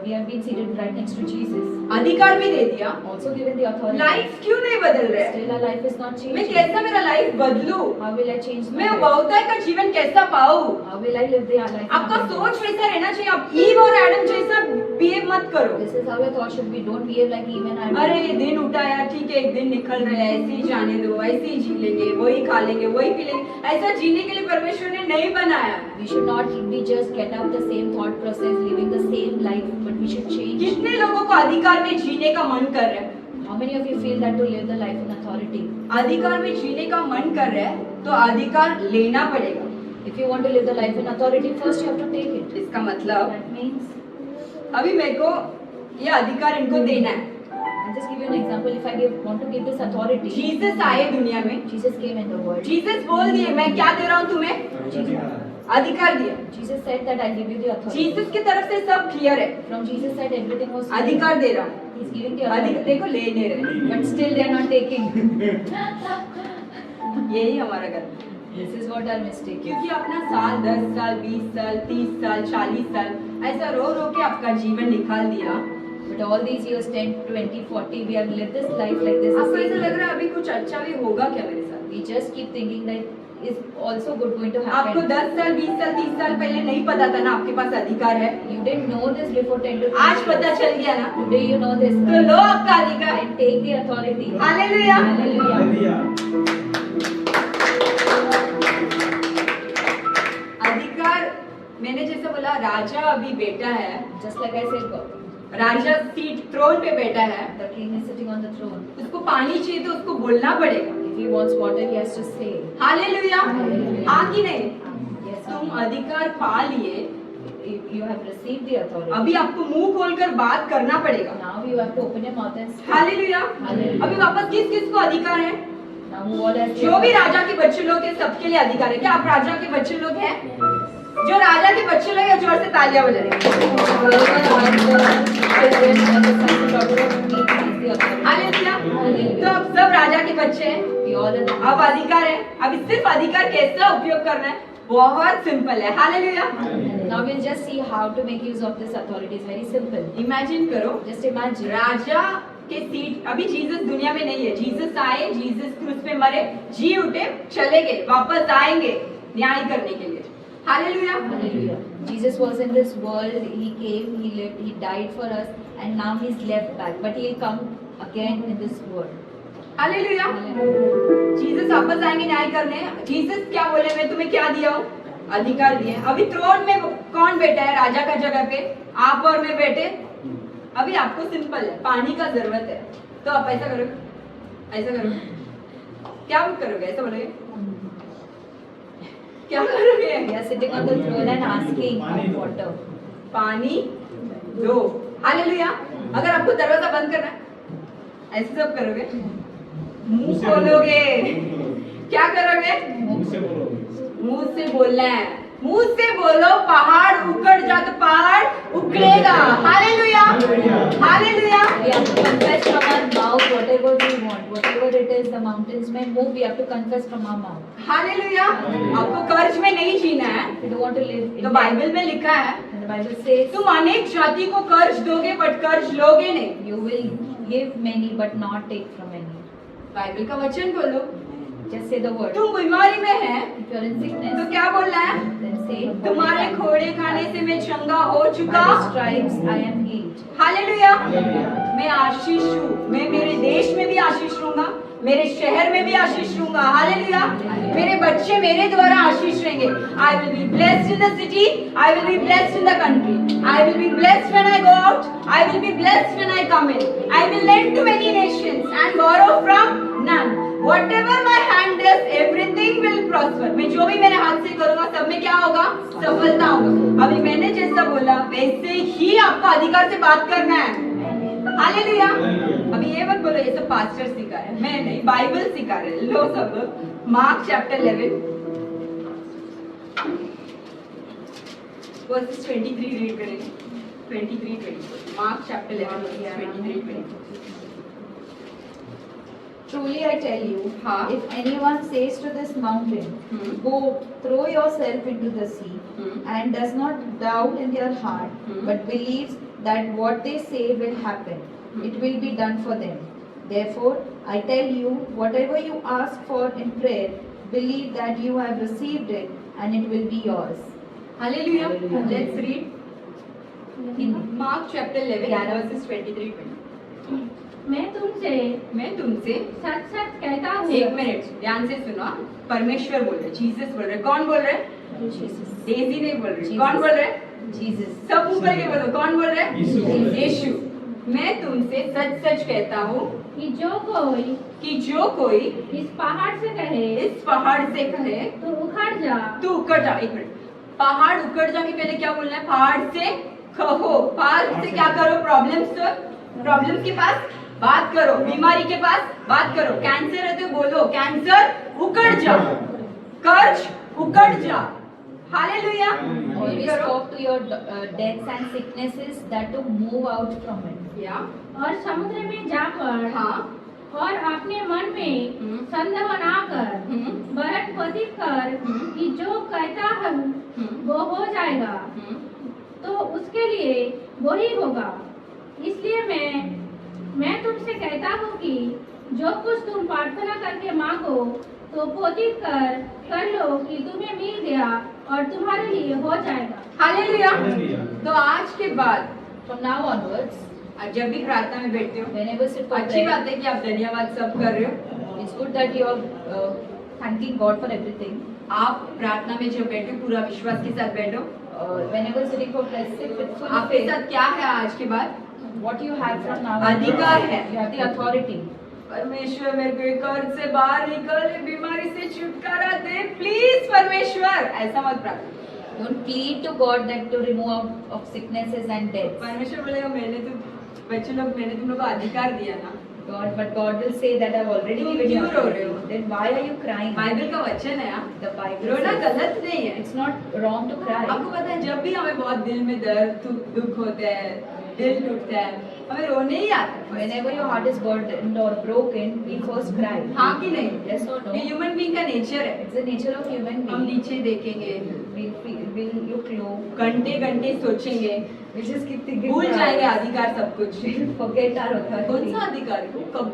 We have been seated right next to Jesus. अधिकार भी दे दिया, Also given the authority. Life क्यों नहीं बदल रहा है? Still our life is not मैं changing. कैसा मेरा लाइफ बदलू? How will I change my मैं life? बहुतायत का जीवन कैसा पाऊँ? How will I live the life? आपका सोच वैसा रहना चाहिए। आप ईव और एडम जैसा बिहेव मत करो। This is how your thought should be. Don't behave like even I. अरे ये दिन उठा यार, ठीक है, एक दिन निकल रहा है, ऐसे ही जाने दो, ऐसे ही जी लेंगे, वही खा लेंगे, वही पी लेंगे। ऐसा जीने के लिए परमेश्वर ने नहीं बनाया। We should not be just get up the same thought process, living the same life, but we should change. कितने लोगों को अधिकार में जीने का मन कर रहा है? How many of you feel that to live the life in authority? अधिकार में जीने का मन कर रहा है तो अधिकार लेना पड़ेगा। If you want to live the life in authority, first you have to take it. इसका मतलब That means, अभी मेरे को ये अधिकार इनको देना है। I'll just give you an example. If I want to give this authority, Jesus आए दुनिया में, Jesus came in the world. Jesus बोल दिए मैं क्या दे रहा हूँ तुम्हें? अधिकार दिया। Jesus said that I'll give you the authority. Jesus की तरफ से सब क्लियर है, From Jesus side, everything was clear. अधिकार दे रहा हूँ। He's giving the authority. देखो ले नहीं रहे, But still they are not taking. यही हमारा गलत है। This is what our mistake is. क्योंकि अपना साल 10 साल 20 साल 30 साल 40 साल ऐसा रो रो के आपका जीवन निकाल दिया। But all these years, 10, 20, 40, we have lived this life like this. आपको ऐसा लग रहा है अभी कुछ अच्छा भी होगा क्या मेरे साथ? We just keep thinking that is also good going to आपको happen. 10 साल 20 साल 30 साल पहले नहीं पता था ना आपके पास अधिकार है? You didn't know this before 10 to 20 आज पता years. चल गया ना? Today you know this. तो लो आपका अधिकार। And take the authority. Hallelujah. Hallelujah. अधिकार मैंने जैसे बोला राजा अभी बेटा है, Just like I said, राजा सीट थ्रोन पे बैठा है, the king is sitting on the throne. उसको पानी चाहिए तो उसको बोलना पड़ेगा। If he wants water, he has to say. Hallelujah. Hallelujah. हाँ कि नहीं? Yes. तुम अधिकार पा लिए, You have received the authority. अभी आपको मुंह खोलकर बात करना पड़ेगा। Now you have to open your mouth and speak. Hallelujah. Hallelujah. अभी वापस किस किस को अधिकार है? Now who all has जो भी राजा के बच्चे लोग हैं सबके लिए अधिकार है। क्या आप राजा के बच्चे लोग हैं? जो राजा के बच्चे लोग हैं जोर से तालियां बजाएं। हालेलुया। तो अब सब राजा के बच्चे हैं, अब अधिकार है। अभी सिर्फ अधिकार कैसा उपयोग करना है बहुत सिंपल है। Hallelujah. Now we'll just see how to make use of this authority. It's very simple. Imagine करो Just imagine. राजा के सीट, अभी जीसस दुनिया में नहीं है, जीसस आए, जीसस क्रूस पे मरे, जी उठे, चले गए, वापस आएंगे न्याय करने के लिए। Hallelujah. Hallelujah. Jesus was in this world. He came, he lived, he died for us, and now he's left back. But he'll come again in this world. Hallelujah. Hallelujah. Jesus वापस आएंगे न्याय करने। जीसस क्या बोले, मैं तुम्हें क्या दिया हूँ? अधिकार दिए। अभी थ्रोन में कौन बैठा है राजा का जगह पे? आप और मैं बैठे। अभी आपको सिंपल है, पानी का जरूरत है, तो आप ऐसा करोगे, ऐसा करोगे, क्या करोगे? ऐसा बोलोगे, क्या करोगे? We are sitting on the throne and asking for water. पानी दो। हालेलुया। अगर आपको दरवाजा बंद करना है, ऐसे सब करोगे, मुंह खोलोगे, क्या करोगे? मुझसे बोलो। मुंह से बोलना है। मुंह से बोलो पहाड़ उखड़ जा तो पहाड़ उखड़ेगा। Hallelujah, hallelujah. We have to confess from our mouth whatever we want, whatever it is the mountains may move. We have to confess from our mouth. Hallelujah. आपको कर्ज में नहीं जीना है। We don't want to live in तो debt. बाइबल में लिखा है And the Bible says तुम अनेक जाति को कर्ज दोगे बट कर्ज लोगे नहीं। you will give many but not take from any. Bible का वचन बोलो। Just say the word. तुम बीमारी में है If you are in तो sickness, क्या बोलना है? then say तुम्हारे खोड़े खाने से मैं चंगा हो चुका। by the stripes I am healed. Hallelujah. मैं आशीष हूँ। मैं मेरे देश में भी आशीष लूंगा, मेरे शहर में भी आशीष लूंगा। हालेलुया। मेरे बच्चे मेरे द्वारा आशीष रहेंगे। I will be blessed in the city. I will be blessed in the country. I will be blessed when I go out. I will be blessed when I come in. I will lend to many nations and borrow from none. Whatever my hand does, everything will prosper. मैं जो भी मेरे हाथ से करूँगा सब में क्या होगा? सफलता होगा। अभी मैंने जैसा बोला वैसे ही आपका अधिकार से बात करना है। हालेलुया। अभी ये मत बोलो ये सब पास्टर सिखा रहे हैं, मैं नहीं, बाइबल सिखा रहे हैं। लो सब लोग मार्क चैप्टर 11 वर्सेस 23 रीड करेंगे। 23-24 mark chapter 11 23-24। Truly I tell you, हाँ। if anyone says to this mountain, go throw yourself into the sea, and does not doubt in their heart, but believes that what they say will happen, it will be done for them. Therefore, I tell you, whatever you ask for in prayer, believe that you have received it, and it will be yours. Hallelujah. Let's read In mark chapter 11 11 versus 23-24। मैं तुमसे मैं तुमसे सच सच कहता हूँ। एक मिनट ध्यान से सुनो। परमेश्वर बोल रहे, जीसस बोल रहे। कौन बोल रहे? Jesus. डेजी नहीं बोल रही। Jesus. कौन बोल रहे? Jesus. सब ऊपर के बोलो। कौन बोल रहे? यीशु। यीशु। मैं तुमसे सच सच कहता हूँ कि जो कोई इस पहाड़ से कहे इस पहाड़ से कहे तो उखड़ जा, तू उखड़ जा। एक मिनट, पहाड़ उखड़ जा के पहले क्या बोलना है? पहाड़ से कहो। पहाड़ से क्या करो? प्रॉब्लम्स के पास बात करो, बीमारी के पास बात करो। कैंसर है तो बोलो कैंसर उखड़ जा, कर्ज उखड़ जा। Hallelujah. Always talk to your deaths and sicknesses that to move out from it. या और समुद्र में जाकर हाँ और अपने मन में संदेह बनाकर बरत पतित कर कि जो कहता हूँ वो हो जाएगा, तो उसके लिए वही होगा। इसलिए मैं तुमसे कहता हूँ कि जो कुछ तुम प्रार्थना करके मांगो तो पोतित कर लो कि तुम्हें मिल गया और तुम्हारे लिए हो जाएगा। हालेलुया। तो आज के बाद From now onwards, जब भी प्रार्थना में बैठते हो, whenever sit for अच्छी prayer, बात है कि आप धन्यवाद सब कर रहे हो। it's good that you are thanking God for everything. आप प्रार्थना में जब बैठो पूरा विश्वास के साथ बैठो। Whenever sitting for prayer, sit with full आपके faith. साथ क्या है आज के बाद? What you have from now अधिकार है। you have the authority. परमेश्वर मेरे को ये कर्ज से बाहर निकल, ये बीमारी से छुटकारा दे प्लीज परमेश्वर। ऐसा मत प्रार्थना। Don't plead to God that to remove out of sicknesses and deaths. परमेश्वर बोलेगा मैंने तुम लोग को अधिकार दिया ना। But God will say that I've already तुम given you क्यों रो रहे authority. हो? Then why are you crying? Bible का वचन है। The Bible रोना says गलत नहीं है। it's not wrong to cry. आपको पता है जब भी हमें बहुत दिल में दर्द दुख होता है, दिल टूटता है, हमें रोने ही आता है। Whenever your heart is burdened or broken, we first cry. हाँ कि नहीं? Yes or no? ये ह्यूमन बीइंग का नेचर है। It's the nature of human हम being. नीचे देखेंगे, We'll look low. घंटे सोचेंगे, We just keep thinking. भूल जाएंगे अधिकार सब कुछ। Forget our कौन authority. सा अधिकार को कब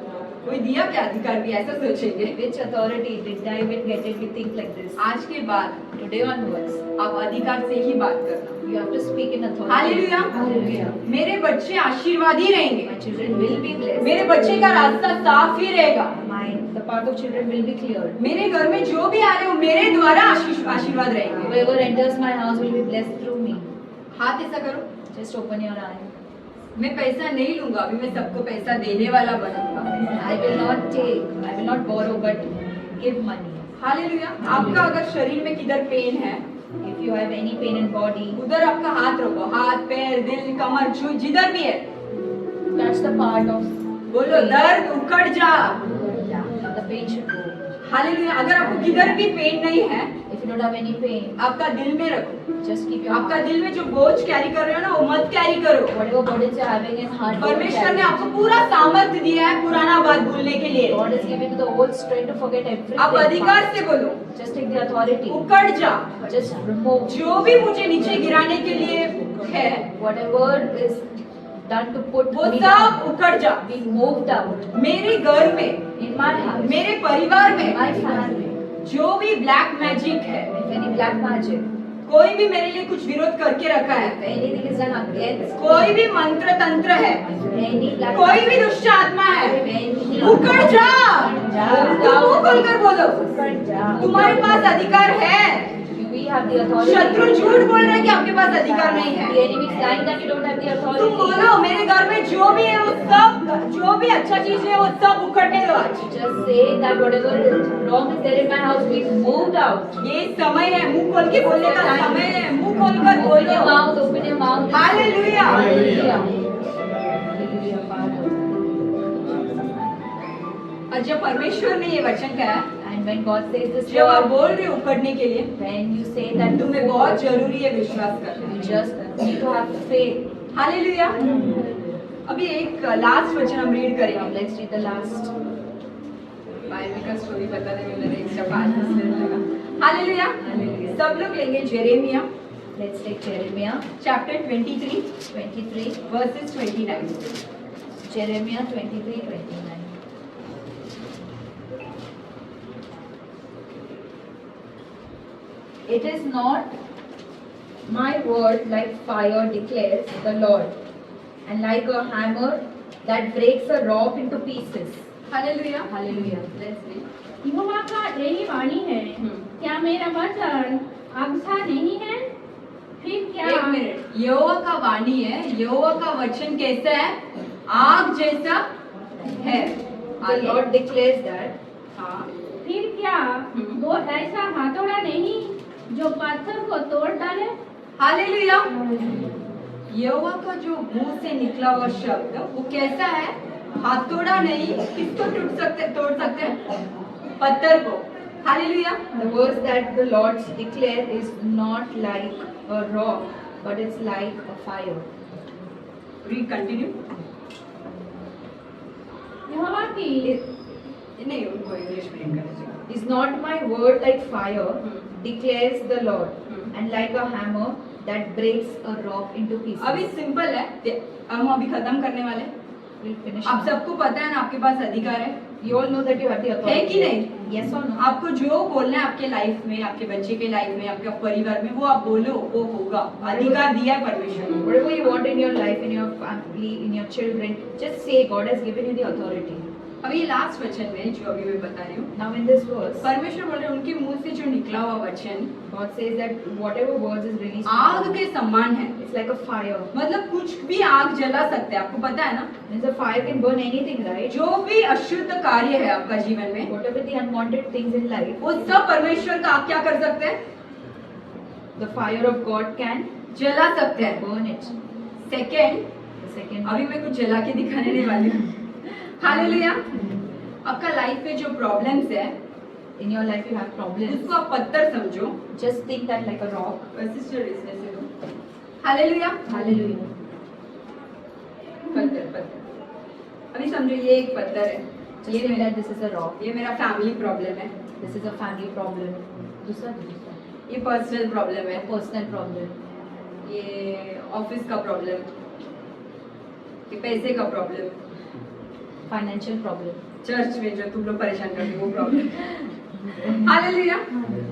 कोई दिया क्या अधिकार भी ऐसा सोचेंगे। Which authority did I even get it? We think like this. आज के बाद Today onwards, आप अधिकार से ही बात करना। you have to speak in authority. Hallelujah. Hallelujah. मेरे बच्चे आशीर्वादी रहेंगे, My children will be blessed. मेरे बच्चे का रास्ता साफ ही रहेगा। The path of children will be cleared. मेरे घर में जो भी आ रहे हो मेरे द्वारा आशीर्वाद रहेंगे। Whoever enters my house will be blessed through me. हाथ ऐसा करो। Just open your eye. मैं पैसा नहीं लूंगा, अभी मैं सबको पैसा देने वाला बनूंगा। I will not take, I will not borrow, but give money. Hallelujah. आपका अगर शरीर में किधर पेन है, If you have any pain in body, उधर आपका हाथ रखो। हाथ, पैर, दिल, कमर, छू जिधर भी है touch the part of बोलो दर्द उखड़ जा। the pain should go. Hallelujah. अगर आपको किधर भी पेन नहीं है, If you don't have any pain, आपका दिल में रखो। just keep your आपका heart. दिल में जो बोझ कैरी कर रहे हो ना वो मत कैरी करो। Whatever burdens you're having in heart, don't परमेश्वर carry ने it. आपको पूरा सामर्थ्य दिया है पुराना बात भूलने के लिए। God has given you the whole strength to forget everything. आप अधिकार से बोलो, Just take the authority. उकड़ जा। Just remove जो भी मुझे नीचे गिराने के लिए है whatever is done to put वो me सब down. उकड़ जा। Be moved out. मेरे घर में, In my house, मेरे परिवार में my family, जो भी ब्लैक मैजिक है, if any black magic, कोई भी मेरे लिए कुछ विरोध करके रखा है, if anything is done against कोई भी मंत्र तंत्र है, any black कोई भी दुष्ट आत्मा है, any उकड़ जा। तुम मुंह खोलकर बोलो, तुम्हारे पास अधिकार है। we have the authority. शत्रु झूठ बोल रहे हैं कि आपके पास अधिकार नहीं है। The enemy is lying that you don't have the तुम authority. बोलो मेरे घर में जो भी है वो सब, जो भी अच्छा चीज है वो सब उखड़ने दो आज। Just say that whatever is wrong is there in my house, be moved out. ये समय है, मुंह खोल के बोलने का समय है, मुंह खोलकर Open your बोलो। mouth, open your mouth. Hallelujah. Hallelujah. Hallelujah, Father. और जब परमेश्वर ने ये वचन कहा, And when God says this जब आप word, बोल रहे हो उखड़ने के लिए, when you say that, तुम्हें बहुत जरूरी है विश्वास करना। you just need to have faith. Hallelujah. अभी एक लास्ट वचन हम रीड Now करेंगे। let's read the last. Bible का स्टोरी बताने में मेरा एक्स्ट्रा 5 मिनट लगा। हालेलुया। Hallelujah. सब लोग लेंगे Jeremiah Let's take Jeremiah chapter 23 23. Versus 29। Jeremiah 23:29. It is not my word like fire, declares the Lord, and like a hammer that breaks a rock into pieces. Hallelujah. Hallelujah. Let's read. यहोवा का यही वाणी है, क्या मेरा वचन अगसा नहीं है? फिर क्या? एक मिनट, यहोवा का वाणी है, यहोवा का वचन कैसा है? आग जैसा है। The आगे। Lord declares that. हाँ। फिर क्या वो ऐसा हाथोड़ा नहीं जो पत्थर को तोड़ डाले? हालेलुया। यहोवा का जो मुंह से निकला हुआ शब्द वो कैसा है? हाथोड़ा नहीं, किसको तोड़ सकते हैं? पत्थर को। Hallelujah. The words that the Lord declare is not like a rock, but it's like a fire. Read continue. यहोवा की नहीं, उनको इंग्लिश में रीड करना चाहिए। Is not my word like fire, declares the Lord, Hmm. and like a hammer that breaks a rock into pieces. अभी सिंपल है, हम अभी खत्म करने वाले। We'll finish. आप सबको पता है ना, आपके पास अधिकार है, You all know that you have the authority. है कि नहीं? Yes or no? आपको जो बोलना है आपके लाइफ में, आपके बच्चे के लाइफ में, आपके परिवार में, वो आप बोलो, वो होगा। अधिकार दिया है परमेश्वर ने। Whatever you want in your life, in your family, in your children, just say God has given you the authority. अभी ये लास्ट वचन में जो अभी मैं बता रही हूँ, Now in this verse, परमेश्वर बोल रहे हैं उनके मुंह से जो निकला हुआ वचन God says that whatever words is released, आग के समान है। it's like a fire. मतलब कुछ भी आग जला सकते हैं, आपको पता है ना? Means a fire can burn anything, right? जो भी अशुद्ध कार्य है आपका जीवन में, Whatever the unwanted things in life, वो सब परमेश्वर का आप क्या कर सकते हैं? the fire of God can जला सकते हैं। burn it. Second, The second, अभी मैं कुछ जला के दिखाने नहीं वाली हूँ। हालेलुया। आपका लाइफ में जो प्रॉब्लम्स है in your life you have problems, उसको आप पत्थर समझो। just think that like a rock. Sister इसमें से लो। हालेलुया। Hallelujah. पत्थर पत्थर। अभी समझो ये एक पत्थर है, Just think that this is a rock. ये मेरा फैमिली प्रॉब्लम है, This is a family problem. दूसरा ये पर्सनल प्रॉब्लम है, personal problem. ये ऑफिस का प्रॉब्लम, ये पैसे का प्रॉब्लम, Financial problem. चर्च में जो तुम लोग परेशान करते हो वो प्रॉब्लम। हालेलुया।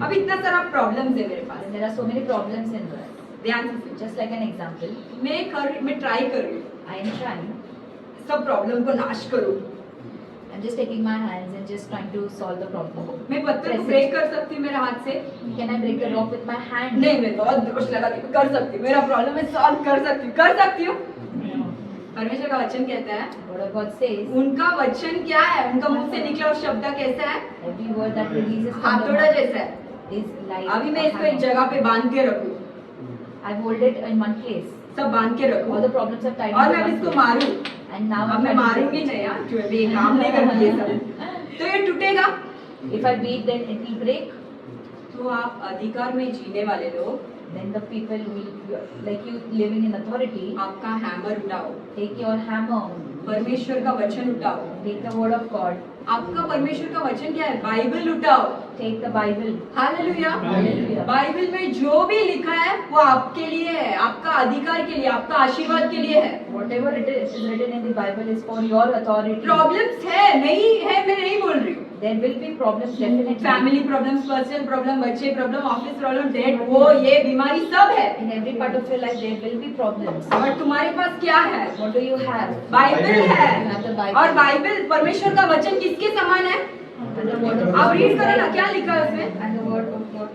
अब इतना सारा प्रॉब्लम्स है मेरे पास। And there are so many problems in life. ध्यान से सुनो। Just like an example, मैं ट्राई कर रही हूँ I am trying. सब प्रॉब्लम को नाश करूँ। I'm just taking my hands and just trying to solve the problem. मैं पत्थर को Press ब्रेक it. कर सकती हूँ मेरे हाथ से? Can I break the rock with my hand? नहीं, मैं बहुत दोष लगाती हूँ, कर सकती हूँ, मेरा प्रॉब्लम मैं सॉल्व कर सकती हूँ। परमेश्वर का वचन कहता है, Whatever God says, उनका वचन क्या है? उनका मुंह से निकला हुआ शब्द कैसा है? every word that releases from the हाथोड़ा mouth जैसा है। is like अभी मैं a इसको एक hammer. जगह पे बांध के रखूँ, I hold it in one place. सब बांध के रखूँ, All the problems are tied और into मैं one इसको place. मारूँ। And now अब I'm मैं trying to मारूंगी break it. नहीं यार, जो अभी काम नहीं करती ये सब, तो ये टूटेगा। If I beat, then it will break. तो आप अधिकार में जीने वाले लोग, then the people will, like you living in authority, आपका हैमर उठाओ, take your hammer, परमेश्वर का वचन उठाओ। take the word of God, आपका परमेश्वर का वचन क्या है? बाइबल उठाओ। take the Bible. Hallelujah. Hallelujah. Bible में जो भी लिखा है वो आपके लिए है, आपका अधिकार के लिए, आपका आशीर्वाद के लिए है। Whatever it is written in the Bible is for your authority. Problems है, नहीं है, मैं नहीं बोल रही हूँ। There will be problems definitely. Family problems, personal problem, बच्चे प्रॉब्लम, ऑफिस प्रॉब्लम, डेट, वो ये बीमारी सब है। In every part of your life there will be problems. और तुम्हारे पास क्या है? What do you have? Bible You है। have the Bible. और बाइबल परमेश्वर का वचन किसके समान है? And the word of आप God रीड is करो ना, like- क्या लिखा है उसमें? And the word of God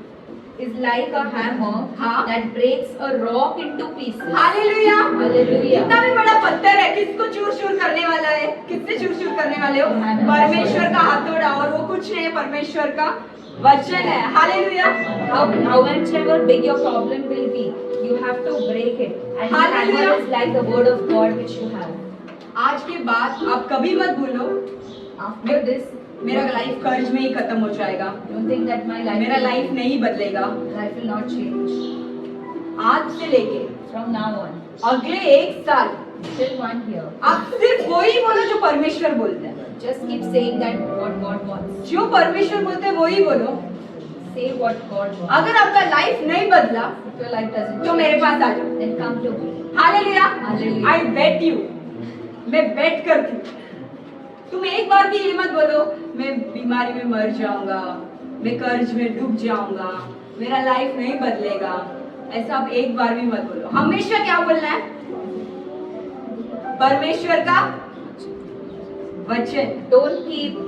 is like a hammer हाँ। that breaks a rock into pieces. Hallelujah. Hallelujah. कितना भी बड़ा पत्थर है, किसको चूर-चूर करने वाला है? किससे चूर-चूर करने वाले हो? परमेश्वर का हथौड़ा, और वो कुछ नहीं है, परमेश्वर का वचन है। Hallelujah. However big your problem will be, you have to break it. And the Hallelujah. hammer is like the word of God which you have. आज के बाद आप कभी मत भूलो After this, मेरा लाइफ कर्ज में ही खत्म हो जाएगा, don't think that my life मेरा लाइफ नहीं बदलेगा। life will not change. आज से लेके From now on, अगले 1 साल till 1 year, आप सिर्फ वही बोलो जो परमेश्वर बोलते हैं। just keep saying that what God wants. जो परमेश्वर बोलते हैं वही बोलो। Say what God wants. अगर आपका लाइफ नहीं बदला If your life doesn't तो मेरे change, पास आ जाओ। then come to me. Hallelujah. Hallelujah. I bet you, मैं बेट करती हूँ। तुम एक बार भी ये मत बोलो मैं बीमारी में मर जाऊंगा, मैं कर्ज में डूब जाऊंगा, मेरा लाइफ नहीं बदलेगा। ऐसा आप एक बार भी मत बोलो। हमेशा क्या बोलना है? परमेश्वर का वचन। Don't keep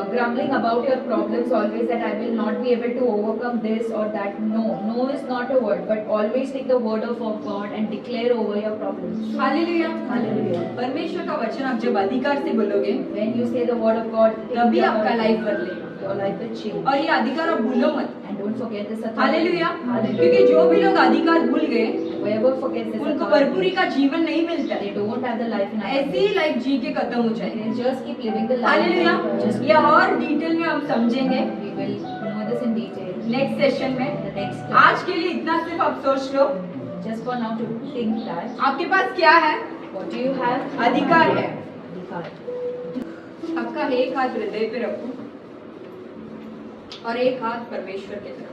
grumbling about your problems always that I will not be able to overcome this or that. No, no is not a word, but always take the word of God and declare over your problems. Hallelujah. Hallelujah. परमेश्वर का वचन आप जब अधिकार से बोलोगे When you say the word of God, तभी आपका लाइफ बदलेगा। your life will change. और ये अधिकार आप भूलो मत। And don't forget this authority. Hallelujah. Hallelujah. क्योंकि जो भी लोग अधिकार भूल गए Whoever forgets this उनको authority, भरपूरी का जीवन नहीं मिलता। they don't have the life in ऐसी ही लाइफ जी के खत्म हो जाएगी। They just keep living the life. Hallelujah. Just ये और डिटेल में हम समझेंगे we will know this in detail. Next session में। The next class. आज के लिए इतना सिर्फ आप सोच लो, Just for now to think that आपके पास क्या है? what do you have? अधिकार है। अधिकार. आपका एक हाथ हृदय पे रखो और एक हाथ परमेश्वर की तरफ।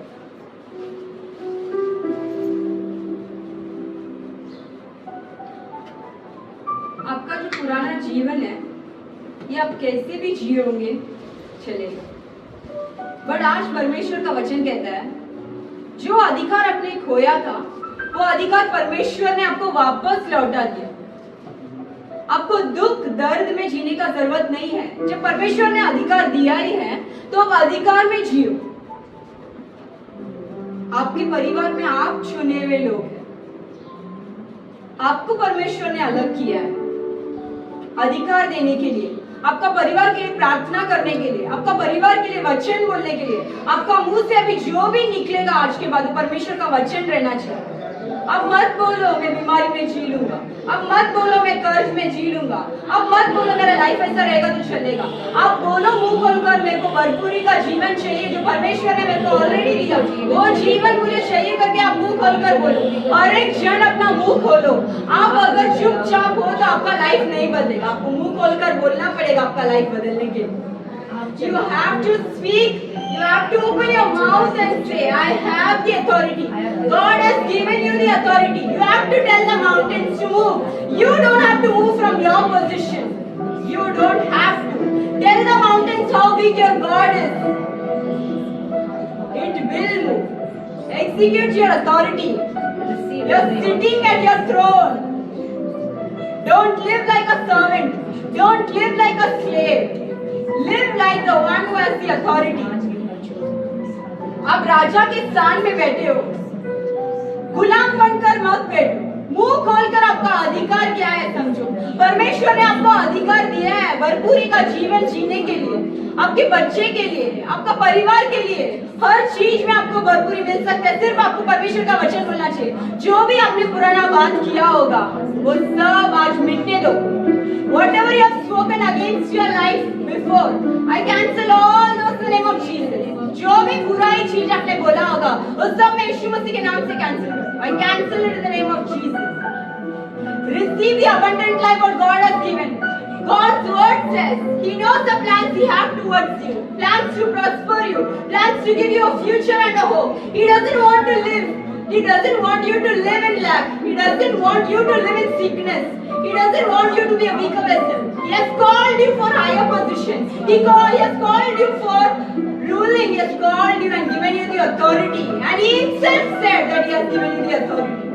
आपका जो पुराना जीवन है ये आप कैसे भी जियोगे चलेगा, बट आज परमेश्वर का वचन कहता है जो अधिकार आपने खोया था वो अधिकार परमेश्वर ने आपको वापस लौटा दिया। आपको दुख दर्द में जीने का जरूरत नहीं है। जब परमेश्वर ने अधिकार दिया ही है तो आप अधिकार में जियो। आपके परिवार में आप चुने हुए लोग हैं, आपको परमेश्वर ने अलग किया है अधिकार देने के लिए, आपका परिवार के लिए प्रार्थना करने के लिए, आपका परिवार के लिए वचन बोलने के लिए। आपका मुंह से अभी जो भी निकलेगा आज के बाद परमेश्वर का वचन रहना चाहिए। अब मत बोलो मैं बीमारी में जी लूंगा, अब मत बोलो मैं कर्ज में जी लूंगा, अब मत बोलो मेरा लाइफ ऐसा रहेगा तो चलेगा। आप बोलो मुंह खोलकर मेरे को भरपूरी का जीवन चाहिए जो परमेश्वर ने मेरे को ऑलरेडी दिया, वो जीवन मुझे चाहिए करके आप मुंह खोलकर बोलो। और एक क्षण अपना मुंह खोलो। आप अगर चुपचाप हो तो आपका लाइफ नहीं बदलेगा, आपको मुंह खोलकर बोलना पड़ेगा आपका लाइफ बदलने के लिए। You have to speak. You have to open your mouth and say, I have the authority. God has given you the authority. You have to tell the mountains to move. You don't have to move from your position. You don't have to. Tell the mountains how big your God is. It will move. Execute your authority. You're sitting at your throne. Don't live like a servant. Don't live like a slave. Live like the one who has the authority. आप राजा के स्थान में बैठे हो, गुलाम बनकर मत बैठो। मुंह खोलकर आपका अधिकार क्या है समझो। परमेश्वर ने आपको अधिकार दिया है भरपूरी का जीवन जीने के लिए, आपके बच्चे के लिए, आपका परिवार के लिए। हर चीज में आपको भरपूरी मिल सकता है, सिर्फ आपको परमेश्वर का वचन बोलना चाहिए। जो भी आपने पुराना बात किया होगा वो सब आज मिटने दो। Whatever you have spoken against your life before, I cancel all those in the name of Jesus. जो भी बुराई चीज आपने बोला होगा, उस सब मैं यीशु मसीह के नाम से कैंसिल करती हूँ. I cancel it in the name of Jesus. Receive the abundant life what God has given. God's word says He knows the plans He has towards you, plans to prosper you, plans to give you a future and a hope. He doesn't want to live. He doesn't want you to live in lack. He doesn't want you to live in sickness. He doesn't want you to be a weaker vessel. He has called you for higher position. He has called you for ruling. He has called you and given you the authority. And He Himself said that He has given you the authority.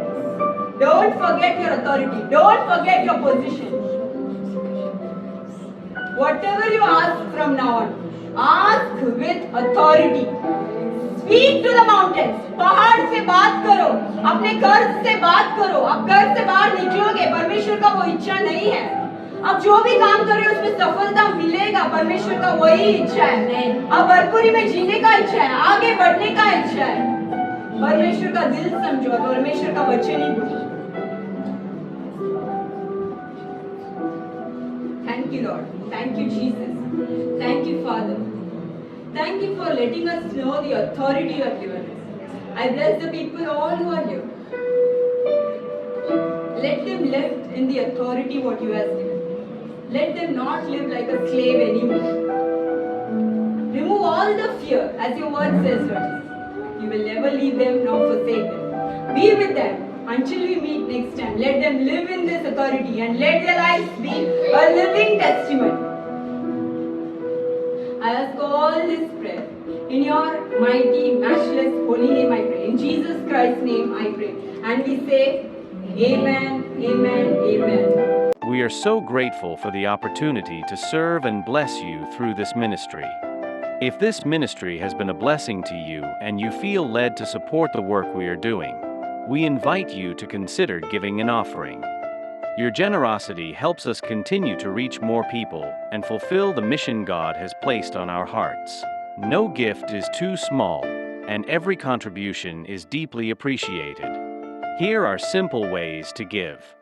Don't forget your authority. Don't forget your position. Whatever you ask from now on, ask with authority. Speak to the mountains. पहाड़ से बात करो, अपने घर से बात करो. आप घर से बाहर निकलोगे, परमेश्वर का वो इच्छा नहीं है. आप जो भी काम कर रहे हो उसमें सफलता मिलेगा, परमेश्वर का वही इच्छा है. आप भरपूरी में जीने का इच्छा है, आगे बढ़ने का इच्छा है. परमेश्वर का दिल समझो, परमेश्वर का वचन ही बोलो. Thank you, Lord. Thank you, Jesus. Thank you, Father. Thank you for letting us know the authority you have given us. I bless the people all who are here. Let them live in the authority what you have given. Let them not live like a slave anymore. Remove all the fear, as your word says, Lord. You will never leave them nor forsake them. Be with them until we meet next time. Let them live in this authority and let their lives be a living testimony. I ask all this prayer in your mighty, matchless, holy name I pray. In Jesus Christ's name I pray. And we say, Amen, Amen, Amen. We are so grateful for the opportunity to serve and bless you through this ministry. If this ministry has been a blessing to you and you feel led to support the work we are doing, we invite you to consider giving an offering. Your generosity helps us continue to reach more people and fulfill the mission God has placed on our hearts. No gift is too small, and every contribution is deeply appreciated. Here are simple ways to give.